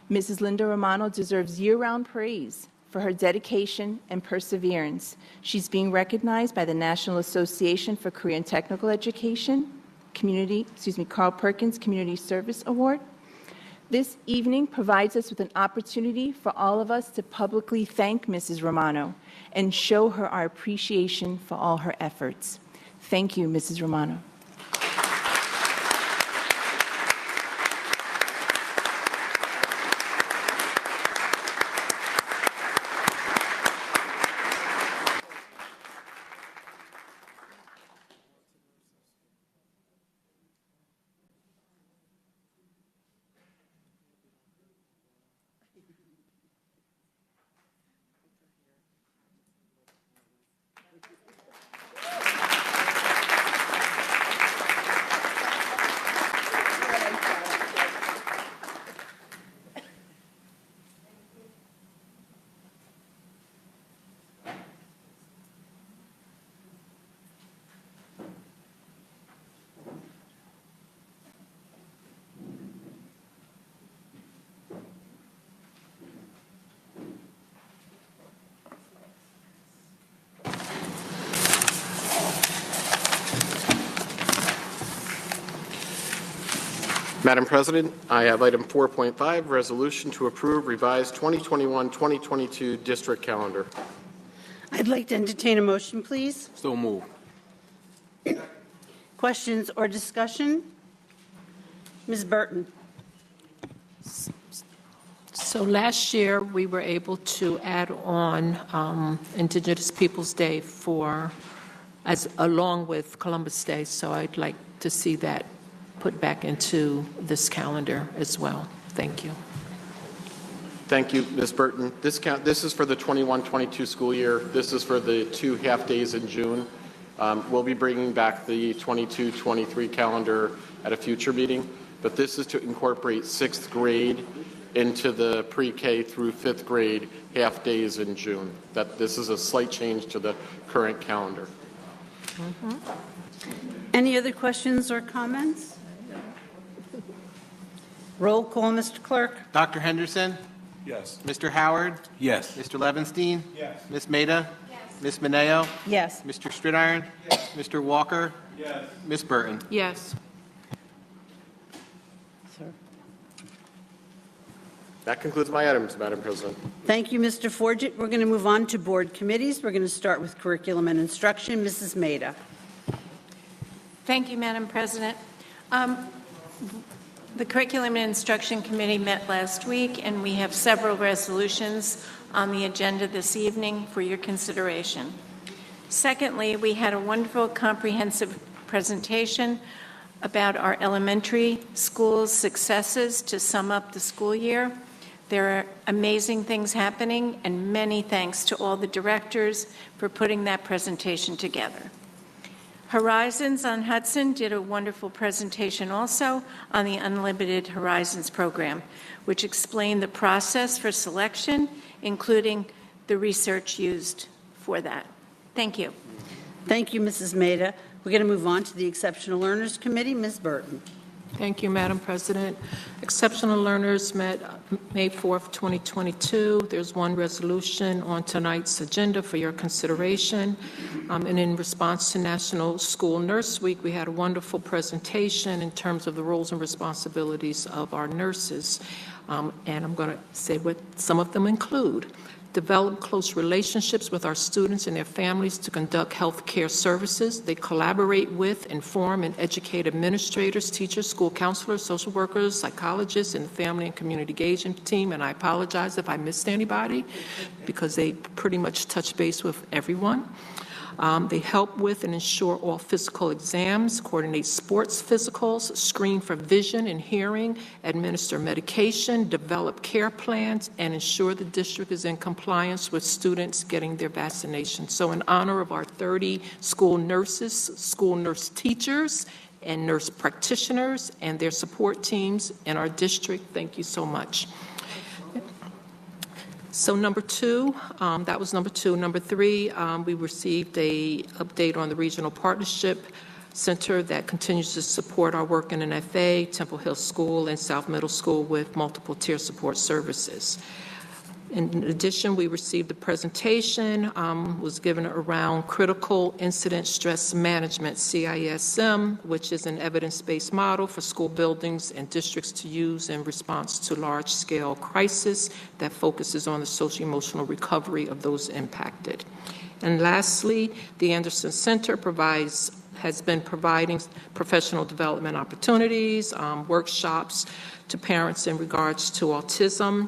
Mrs. Linda Romano deserves year-round praise for her dedication and perseverance. She's being recognized by the National Association for Career and Technical Education, Carl Perkins Community Service Award. This evening provides us with an opportunity for all of us to publicly thank Mrs. Romano and show her our appreciation for all her efforts. Thank you, Mrs. Romano. Madam President, I have item 4.5, resolution to approve revised 2021-2022 district calendar. I'd like to entertain a motion, please. So move. Questions or discussion? Ms. Burton. So last year, we were able to add on Indigenous Peoples Day along with Columbus Day, so I'd like to see that put back into this calendar as well. Thank you. Thank you, Ms. Burton. This is for the 21-22 school year. This is for the 2 half-days in June. We'll be bringing back the 22-23 calendar at a future meeting, but this is to incorporate 6th grade into the pre-K through 5th grade half-days in June. This is a slight change to the current calendar. Any other questions or comments? Roll call, Mr. Clerk. Dr. Henderson? Yes. Mr. Howard? Yes. Mr. Levenstein? Yes. Ms. Maida? Yes. Ms. Mineo? Yes. Mr. Stridiron? Yes. Mr. Walker? Yes. Ms. Burton? Yes. Sir. That concludes my items, Madam President. Thank you, Mr. Forget. We're going to move on to board committees. We're going to start with curriculum and instruction. Mrs. Maida. Thank you, Madam President. The Curriculum and Instruction Committee met last week, and we have several resolutions on the agenda this evening for your consideration. Secondly, we had a wonderful comprehensive presentation about our elementary school's successes to sum up the school year. There are amazing things happening, and many thanks to all the directors for putting that presentation together. Horizons on Hudson did a wonderful presentation also on the Unlimited Horizons program, which explained the process for selection, including the research used for that. Thank you. Thank you, Mrs. Maida. We're going to move on to the Exceptional Learners Committee. Ms. Burton. Thank you, Madam President. Exceptional Learners met May 4th, 2022. There's one resolution on tonight's agenda for your consideration. And in response to National School Nurse Week, we had a wonderful presentation in terms of the roles and responsibilities of our nurses. And I'm going to say what some of them include. Develop close relationships with our students and their families to conduct health care services. They collaborate with, inform, and educate administrators, teachers, school counselors, social workers, psychologists, and the family and community engagement team. And I apologize if I missed anybody because they pretty much touch base with everyone. They help with and ensure all physical exams, coordinate sports physicals, screen for vision and hearing, administer medication, develop care plans, and ensure the district is in compliance with students getting their vaccinations. So in honor of our 30 school nurses, school nurse teachers, and nurse practitioners and their support teams in our district, thank you so much. So number two, that was number two. Number three, we received a update on the Regional Partnership Center that continues to support our work in NFA, Temple Hill School, and South Middle School with multiple tier support services. In addition, we received a presentation, was given around critical incident stress management, CISM, which is an evidence-based model for school buildings and districts to use in response to large-scale crisis that focuses on the social-emotional recovery of those impacted. And lastly, the Anderson Center has been providing professional development opportunities, workshops to parents in regards to autism.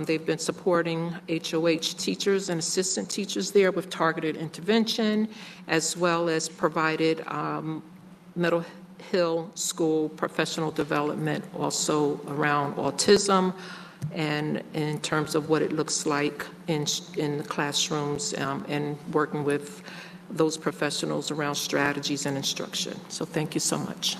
They've been supporting HOH teachers and assistant teachers there with targeted intervention, as well as provided Middle Hill School professional development also around autism and in terms of what it looks like in the classrooms and working with those professionals around strategies and instruction. So thank you so much.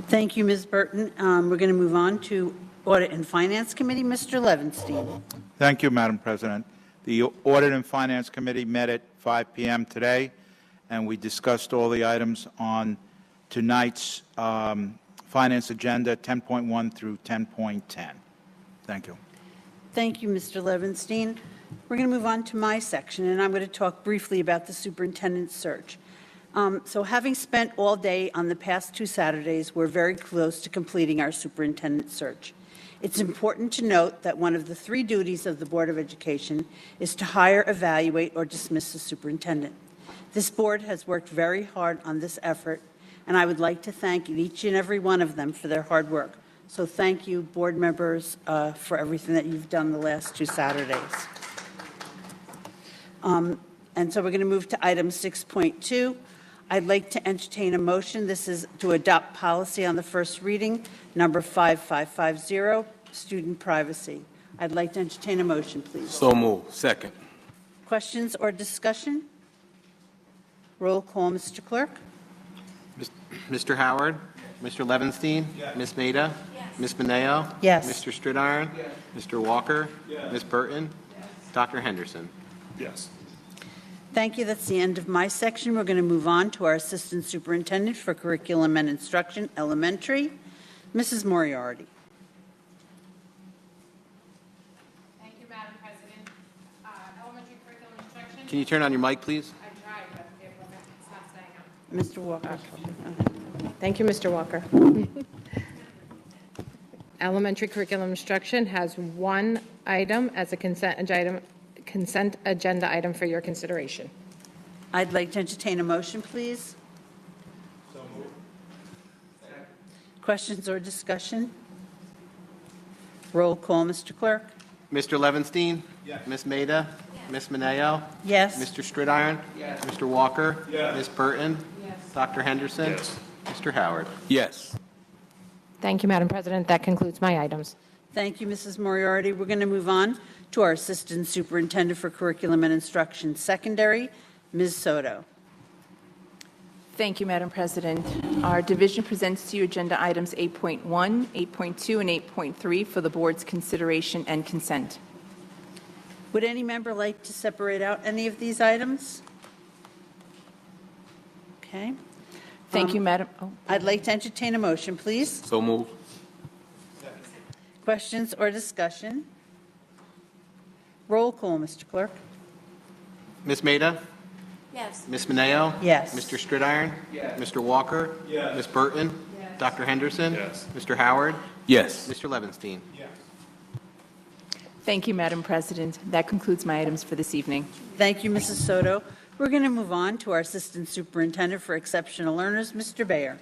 Thank you, Ms. Burton. We're going to move on to Audit and Finance Committee. Mr. Levinstein. Thank you, Madam President. The Audit and Finance Committee met at 5 p.m. today, and we discussed all the items on tonight's finance agenda, 10.1 through 10.10. Thank you. Thank you, Mr. Levinstein. We're going to move on to my section, and I'm going to talk briefly about the superintendent's search. So having spent all day on the past 2 Saturdays, we're very close to completing our superintendent search. It's important to note that one of the 3 duties of the Board of Education is to hire, evaluate, or dismiss the superintendent. This board has worked very hard on this effort, and I would like to thank each and every one of them for their hard work. So thank you, board members, for everything that you've done the last 2 Saturdays. And so we're going to move to item 6.2. I'd like to entertain a motion. This is to adopt policy on the first reading, number 5550, student privacy. I'd like to entertain a motion, please. So moved. Second. Questions or discussion? Roll call, Mr. Clerk. Mr. Howard? Mr. Levinstein? Yes. Ms. Maida? Yes. Ms. Mineo? Yes. Mr. Stridiron? Yes. Mr. Walker? Yes. Ms. Burton? Yes. Dr. Henderson? Yes. Thank you. That's the end of my section. We're going to move on to our Assistant Superintendent for Curriculum and Instruction, Elementary, Mrs. Moriarty. Thank you, Madam President. Elementary curriculum instruction. Can you turn on your mic, please? I tried, but it's not staying on. Mr. Walker. Thank you, Mr. Walker. Elementary curriculum instruction has one item as a consent agenda item for your consideration. I'd like to entertain a motion, please. Questions or discussion? Roll call, Mr. Clerk. Mr. Levinstein? Yes. Ms. Maida? Yes. Ms. Mineo? Yes. Mr. Stridiron? Yes. Mr. Walker? Yes. Ms. Burton? Yes. Dr. Henderson? Yes. Mr. Howard? Yes. Thank you, Madam President. That concludes my items. Thank you, Mrs. Moriarty. We're going to move on to our Assistant Superintendent for Curriculum and Instruction Secondary, Ms. Soto. Thank you, Madam President. Our division presents to you agenda items 8.1, 8.2, and 8.3 for the board's consideration and consent. Would any member like to separate out any of these items? Okay. Thank you, Madam. Oh. I'd like to entertain a motion, please. So moved. Questions or discussion? Roll call, Mr. Clerk. Ms. Maida? Yes. Ms. Mineo? Yes. Mr. Stridiron? Yes. Mr. Walker? Yes. Ms. Burton? Yes. Dr. Henderson? Yes. Mr. Howard? Yes. Mr. Levinstein? Thank you, Madam President. That concludes my items for this evening. Thank you, Mrs. Soto. We're going to move on to our Assistant Superintendent for Exceptional Learners, Mr. Bayer.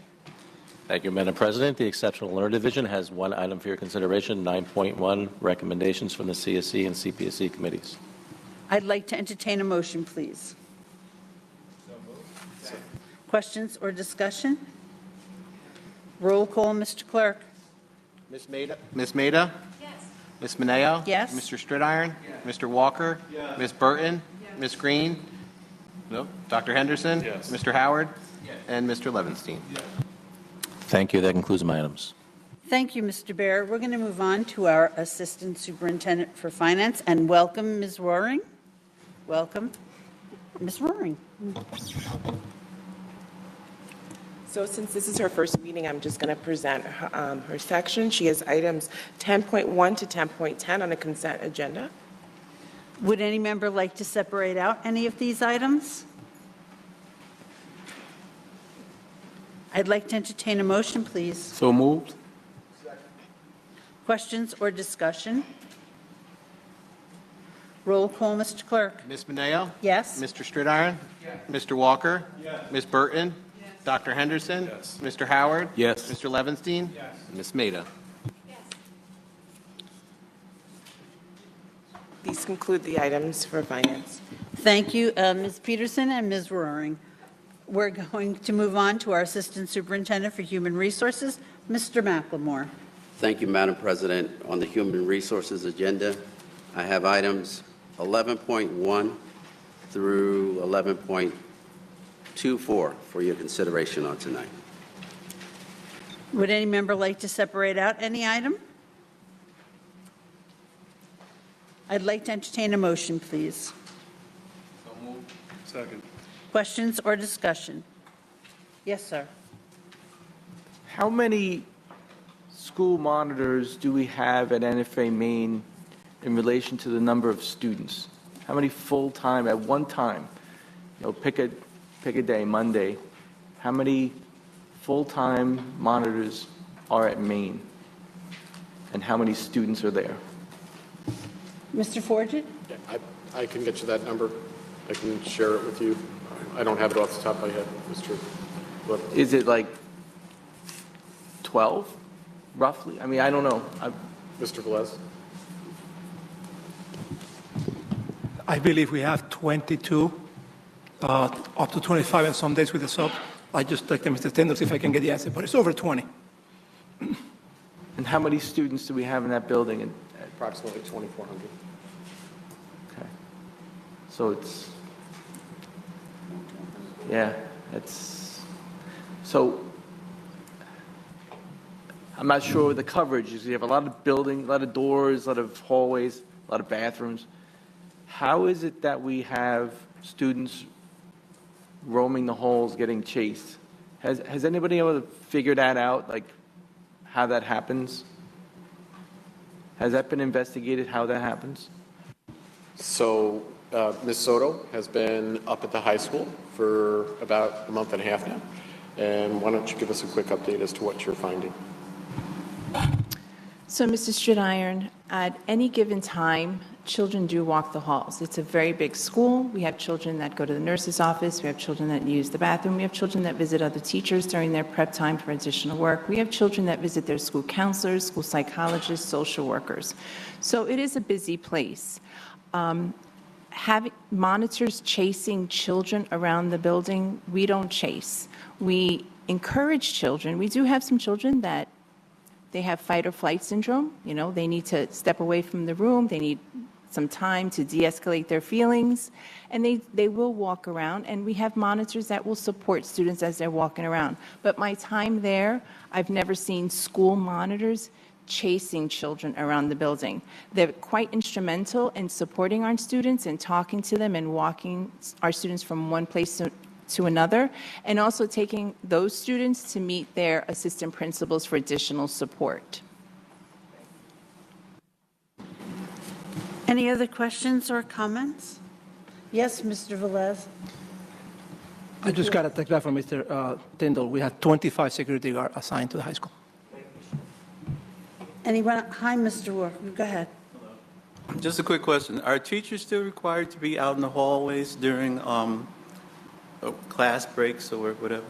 Thank you, Madam President. The Exceptional Learner Division has one item for your consideration, 9.1, recommendations from the CSE and CPSE committees. I'd like to entertain a motion, please. Questions or discussion? Roll call, Mr. Clerk. Ms. Maida? Ms. Maida? Yes. Ms. Mineo? Yes. Mr. Stridiron? Mr. Walker? Ms. Burton? Ms. Green? No. Dr. Henderson? Yes. Mr. Howard? And Mr. Levinstein? Thank you. That concludes my items. Thank you, Mr. Baer. We're going to move on to our Assistant Superintendent for Finance, and welcome Ms. Roaring. Welcome, Ms. Roaring. So since this is her first meeting, I'm just going to present her section. She has items 10.1 to 10.10 on the consent agenda. Would any member like to separate out any of these items? I'd like to entertain a motion, please. So moved. Questions or discussion? Roll call, Mr. Clerk. Ms. Mineo? Yes. Mr. Stridiron? Mr. Walker? Ms. Burton? Dr. Henderson? Mr. Howard? Yes. Mr. Levinstein? And Ms. Maida? These conclude the items for finance. Thank you, Ms. Peterson and Ms. Roaring. We're going to move on to our Assistant Superintendent for Human Resources, Mr. McLemore. Thank you, Madam President. On the Human Resources agenda, I have items 11.1 through 11.24 for your consideration on tonight. Would any member like to separate out any item? I'd like to entertain a motion, please. So moved. Second. Questions or discussion? Yes, sir. How many school monitors do we have at NFA Maine in relation to the number of students? How many full-time at one time? You know, pick a day, Monday. How many full-time monitors are at Maine? And how many students are there? Mr. Forget? Yeah, I can get you that number. I can share it with you. I don't have it off the top of my head, Mr. But Is it like 12, roughly? I mean, I don't know. Mr. Velez? I believe we have 22, up to 25 and some days with the sub. I just checked them, Mr. Tenders, if I can get the answer, but it's over 20. And how many students do we have in that building? Approximately 2,400. Okay. So it's, yeah, so I'm not sure the coverage is. You have a lot of buildings, a lot of doors, a lot of hallways, a lot of bathrooms. How is it that we have students roaming the halls getting chased? Has anybody able to figure that out, like how that happens? Has that been investigated, how that happens? So Ms. Soto has been up at the high school for about a month and a half now. And why don't you give us a quick update as to what you're finding? So, Mr. Stridiron, at any given time, children do walk the halls. It's a very big school. We have children that go to the nurse's office. We have children that use the bathroom. We have children that visit other teachers during their prep time for additional work. We have children that visit their school counselors, school psychologists, social workers. So it is a busy place. Having monitors chasing children around the building, we don't chase. We encourage children. We do have some children that they have fight or flight syndrome. You know, they need to step away from the room. They need some time to de-escalate their feelings, and they will walk around, and we have monitors that will support students as they're walking around. But my time there, I've never seen school monitors chasing children around the building. They're quite instrumental in supporting our students and talking to them and walking our students from one place to another, and also taking those students to meet their assistant principals for additional support. Any other questions or comments? Yes, Mr. Velez. I just got a text back from Mr. Tyndall. We have 25 security guards assigned to the high school. Anyone? Hi, Mr. Walker. Go ahead. Just a quick question. Are teachers still required to be out in the hallways during class breaks or whatever?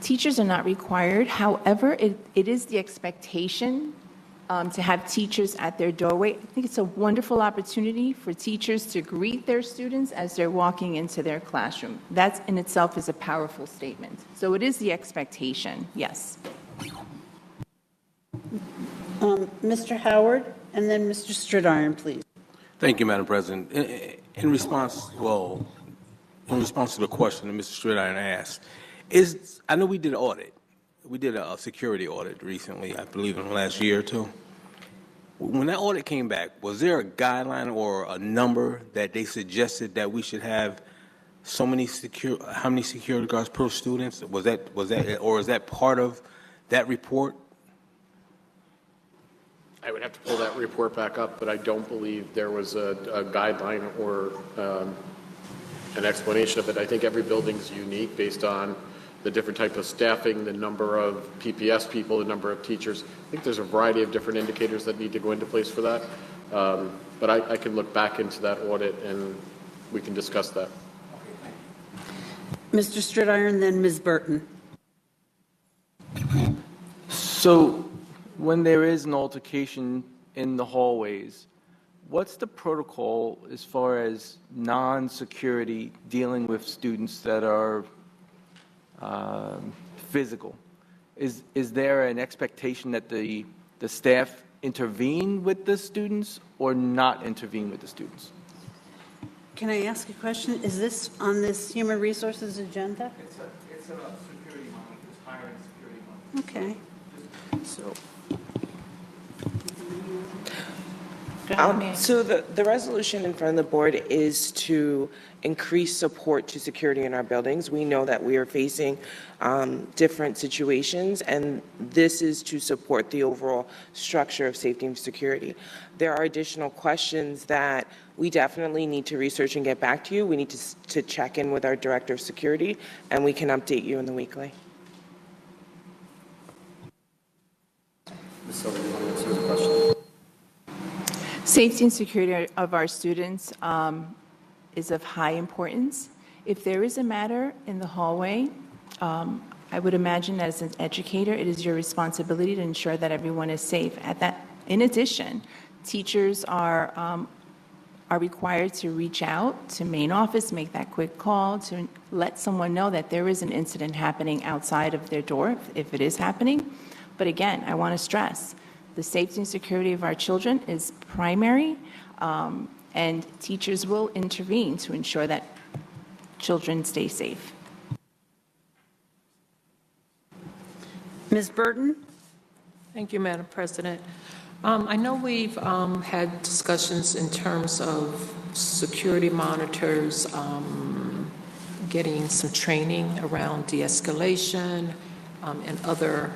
Teachers are not required. However, it is the expectation to have teachers at their doorway. I think it's a wonderful opportunity for teachers to greet their students as they're walking into their classroom. That in itself is a powerful statement. So it is the expectation, yes. Mr. Howard, and then Mr. Stridiron, please. Thank you, Madam President. In response to the question that Mr. Stridiron asked, I know we did an audit. We did a security audit recently, I believe in the last year or two. When that audit came back, was there a guideline or a number that they suggested that we should have how many security guards per students? Was that, or is that part of that report? I would have to pull that report back up, but I don't believe there was a guideline or an explanation of it. I think every building's unique based on the different type of staffing, the number of PPS people, the number of teachers. I think there's a variety of different indicators that need to go into place for that. But I can look back into that audit and we can discuss that. Mr. Stridiron, then Ms. Burton. So when there is an altercation in the hallways, what's the protocol as far as non-security dealing with students that are physical? Is there an expectation that the staff intervene with the students or not intervene with the students? Can I ask a question? Is this on this human resources agenda? It's a security money. It's hiring security money. Okay. So the resolution in front of the board is to increase support to security in our buildings. We know that we are facing different situations, and this is to support the overall structure of safety and security. There are additional questions that we definitely need to research and get back to you. We need to check in with our Director of Security, and we can update you in the weekly. Ms. Silver, you want to answer the question? Safety and security of our students is of high importance. If there is a matter in the hallway, I would imagine that as an educator, it is your responsibility to ensure that everyone is safe. In addition, teachers are required to reach out to main office, make that quick call to let someone know that there is an incident happening outside of their door, if it is happening. But again, I want to stress, the safety and security of our children is primary, and teachers will intervene to ensure that children stay safe. Ms. Burton? Thank you, Madam President. I know we've had discussions in terms of security monitors, getting some training around de-escalation and other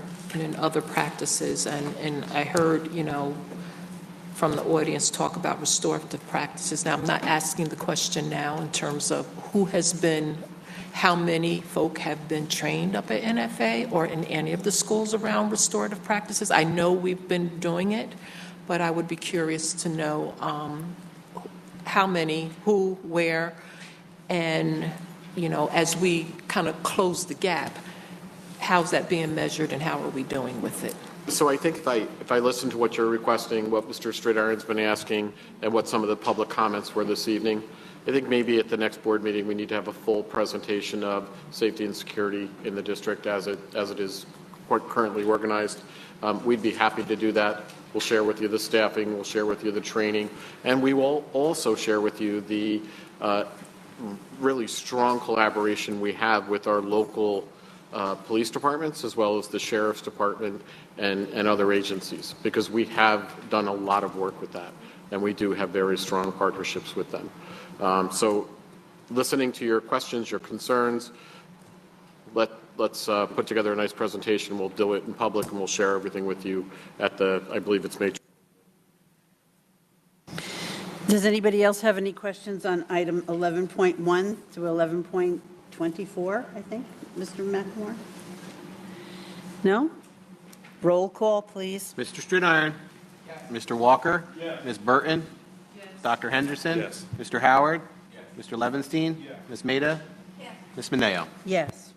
practices. And I heard, from the audience talk about restorative practices. Now, I'm not asking the question now in terms of who has been how many folk have been trained up at NFA or in any of the schools around restorative practices? I know we've been doing it, but I would be curious to know how many, who, where, and, as we kind of close the gap, how's that being measured and how are we doing with it? So I think if I listen to what you're requesting, what Mr. Stridiron's been asking, and what some of the public comments were this evening, I think maybe at the next board meeting we need to have a full presentation of safety and security in the district as it is currently organized. We'd be happy to do that. We'll share with you the staffing, we'll share with you the training, and we will also share with you the really strong collaboration we have with our local police departments as well as the sheriff's department and other agencies, because we have done a lot of work with that and we do have very strong partnerships with them. So listening to your questions, your concerns, let's put together a nice presentation. We'll do it in public and we'll share everything with you at I believe it's May. Does anybody else have any questions on item 11.1 through 11.24, I think? Mr. McLemore? No? Roll call, please. Mr. Stridiron? Yes. Mr. Walker? Yes. Ms. Burton? Yes. Dr. Henderson? Yes. Mr. Howard? Yes. Mr. Levenstein? Yes. Ms. Maida? Yes. Ms. Mineo? Yes.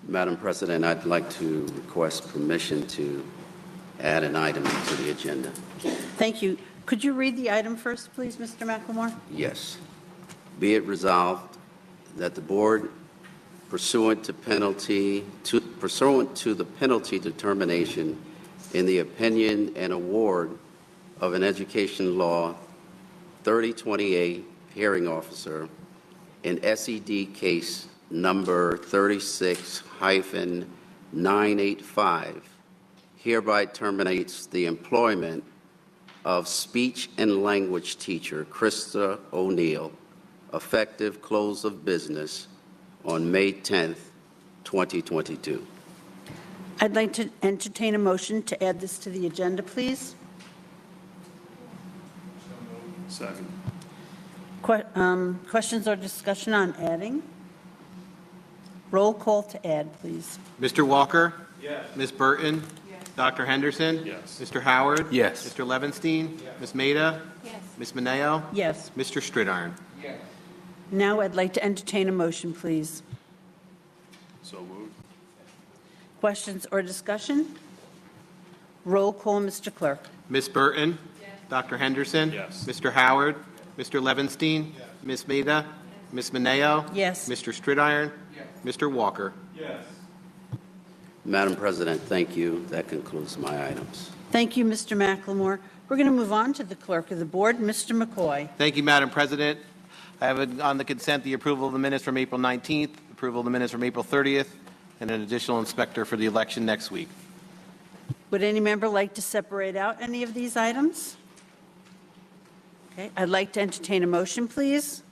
Madam President, I'd like to request permission to add an item to the agenda. Thank you. Could you read the item first, please, Mr. McLemore? Yes. Be it resolved that the board, pursuant to the penalty determination in the opinion and award of an education law 3028 hearing officer in SED case number 36-985, hereby terminates the employment of speech and language teacher Krista O'Neill, effective close of business on May 10th, 2022. I'd like to entertain a motion to add this to the agenda, please. Second. Questions or discussion on adding? Roll call to add, please. Mr. Walker? Yes. Ms. Burton? Yes. Dr. Henderson? Yes. Mr. Howard? Yes. Mr. Levenstein? Yes. Ms. Maida? Yes. Ms. Mineo? Yes. Mr. Stridiron? Yes. Now I'd like to entertain a motion, please. So moved. Questions or discussion? Roll call, Mr. Clerk. Ms. Burton? Yes. Dr. Henderson? Yes. Mr. Howard? Mr. Levenstein? Yes. Ms. Maida? Ms. Mineo? Yes. Mr. Stridiron? Yes. Mr. Walker? Yes. Madam President, thank you. That concludes my items. Thank you, Mr. McLemore. We're going to move on to the clerk of the board, Mr. McCoy. Thank you, Madam President. I have on the consent the approval of the minutes from April 19th, approval of the minutes from April 30th, and an additional inspector for the election next week. Would any member like to separate out any of these items? Okay, I'd like to entertain a motion, please.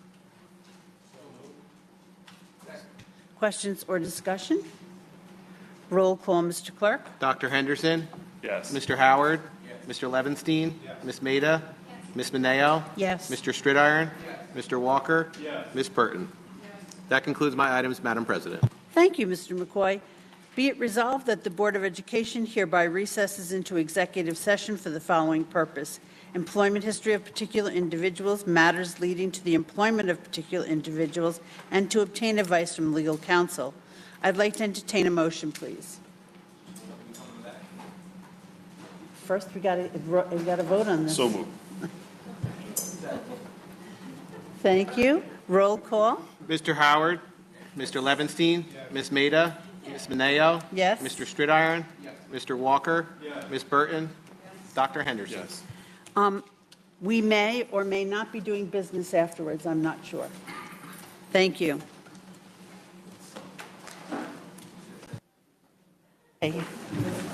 Questions or discussion? Roll call, Mr. Clerk. Dr. Henderson? Yes. Mr. Howard? Yes. Mr. Levenstein? Yes. Ms. Maida? Yes. Ms. Mineo? Yes. Mr. Stridiron? Yes. Mr. Walker? Yes. Ms. Burton? Yes. That concludes my items, Madam President. Thank you, Mr. McCoy. Be it resolved that the Board of Education hereby recesses into executive session for the following purpose: employment history of particular individuals, matters leading to the employment of particular individuals, and to obtain advice from legal counsel. I'd like to entertain a motion, please. First, we got to vote on this. So moved. Thank you. Roll call. Mr. Howard? Mr. Levenstein? Ms. Maida? Ms. Mineo? Yes. Mr. Stridiron? Yes. Mr. Walker? Yes. Ms. Burton? Dr. Henderson? Yes. We may or may not be doing business afterwards. I'm not sure. Thank you. Okay.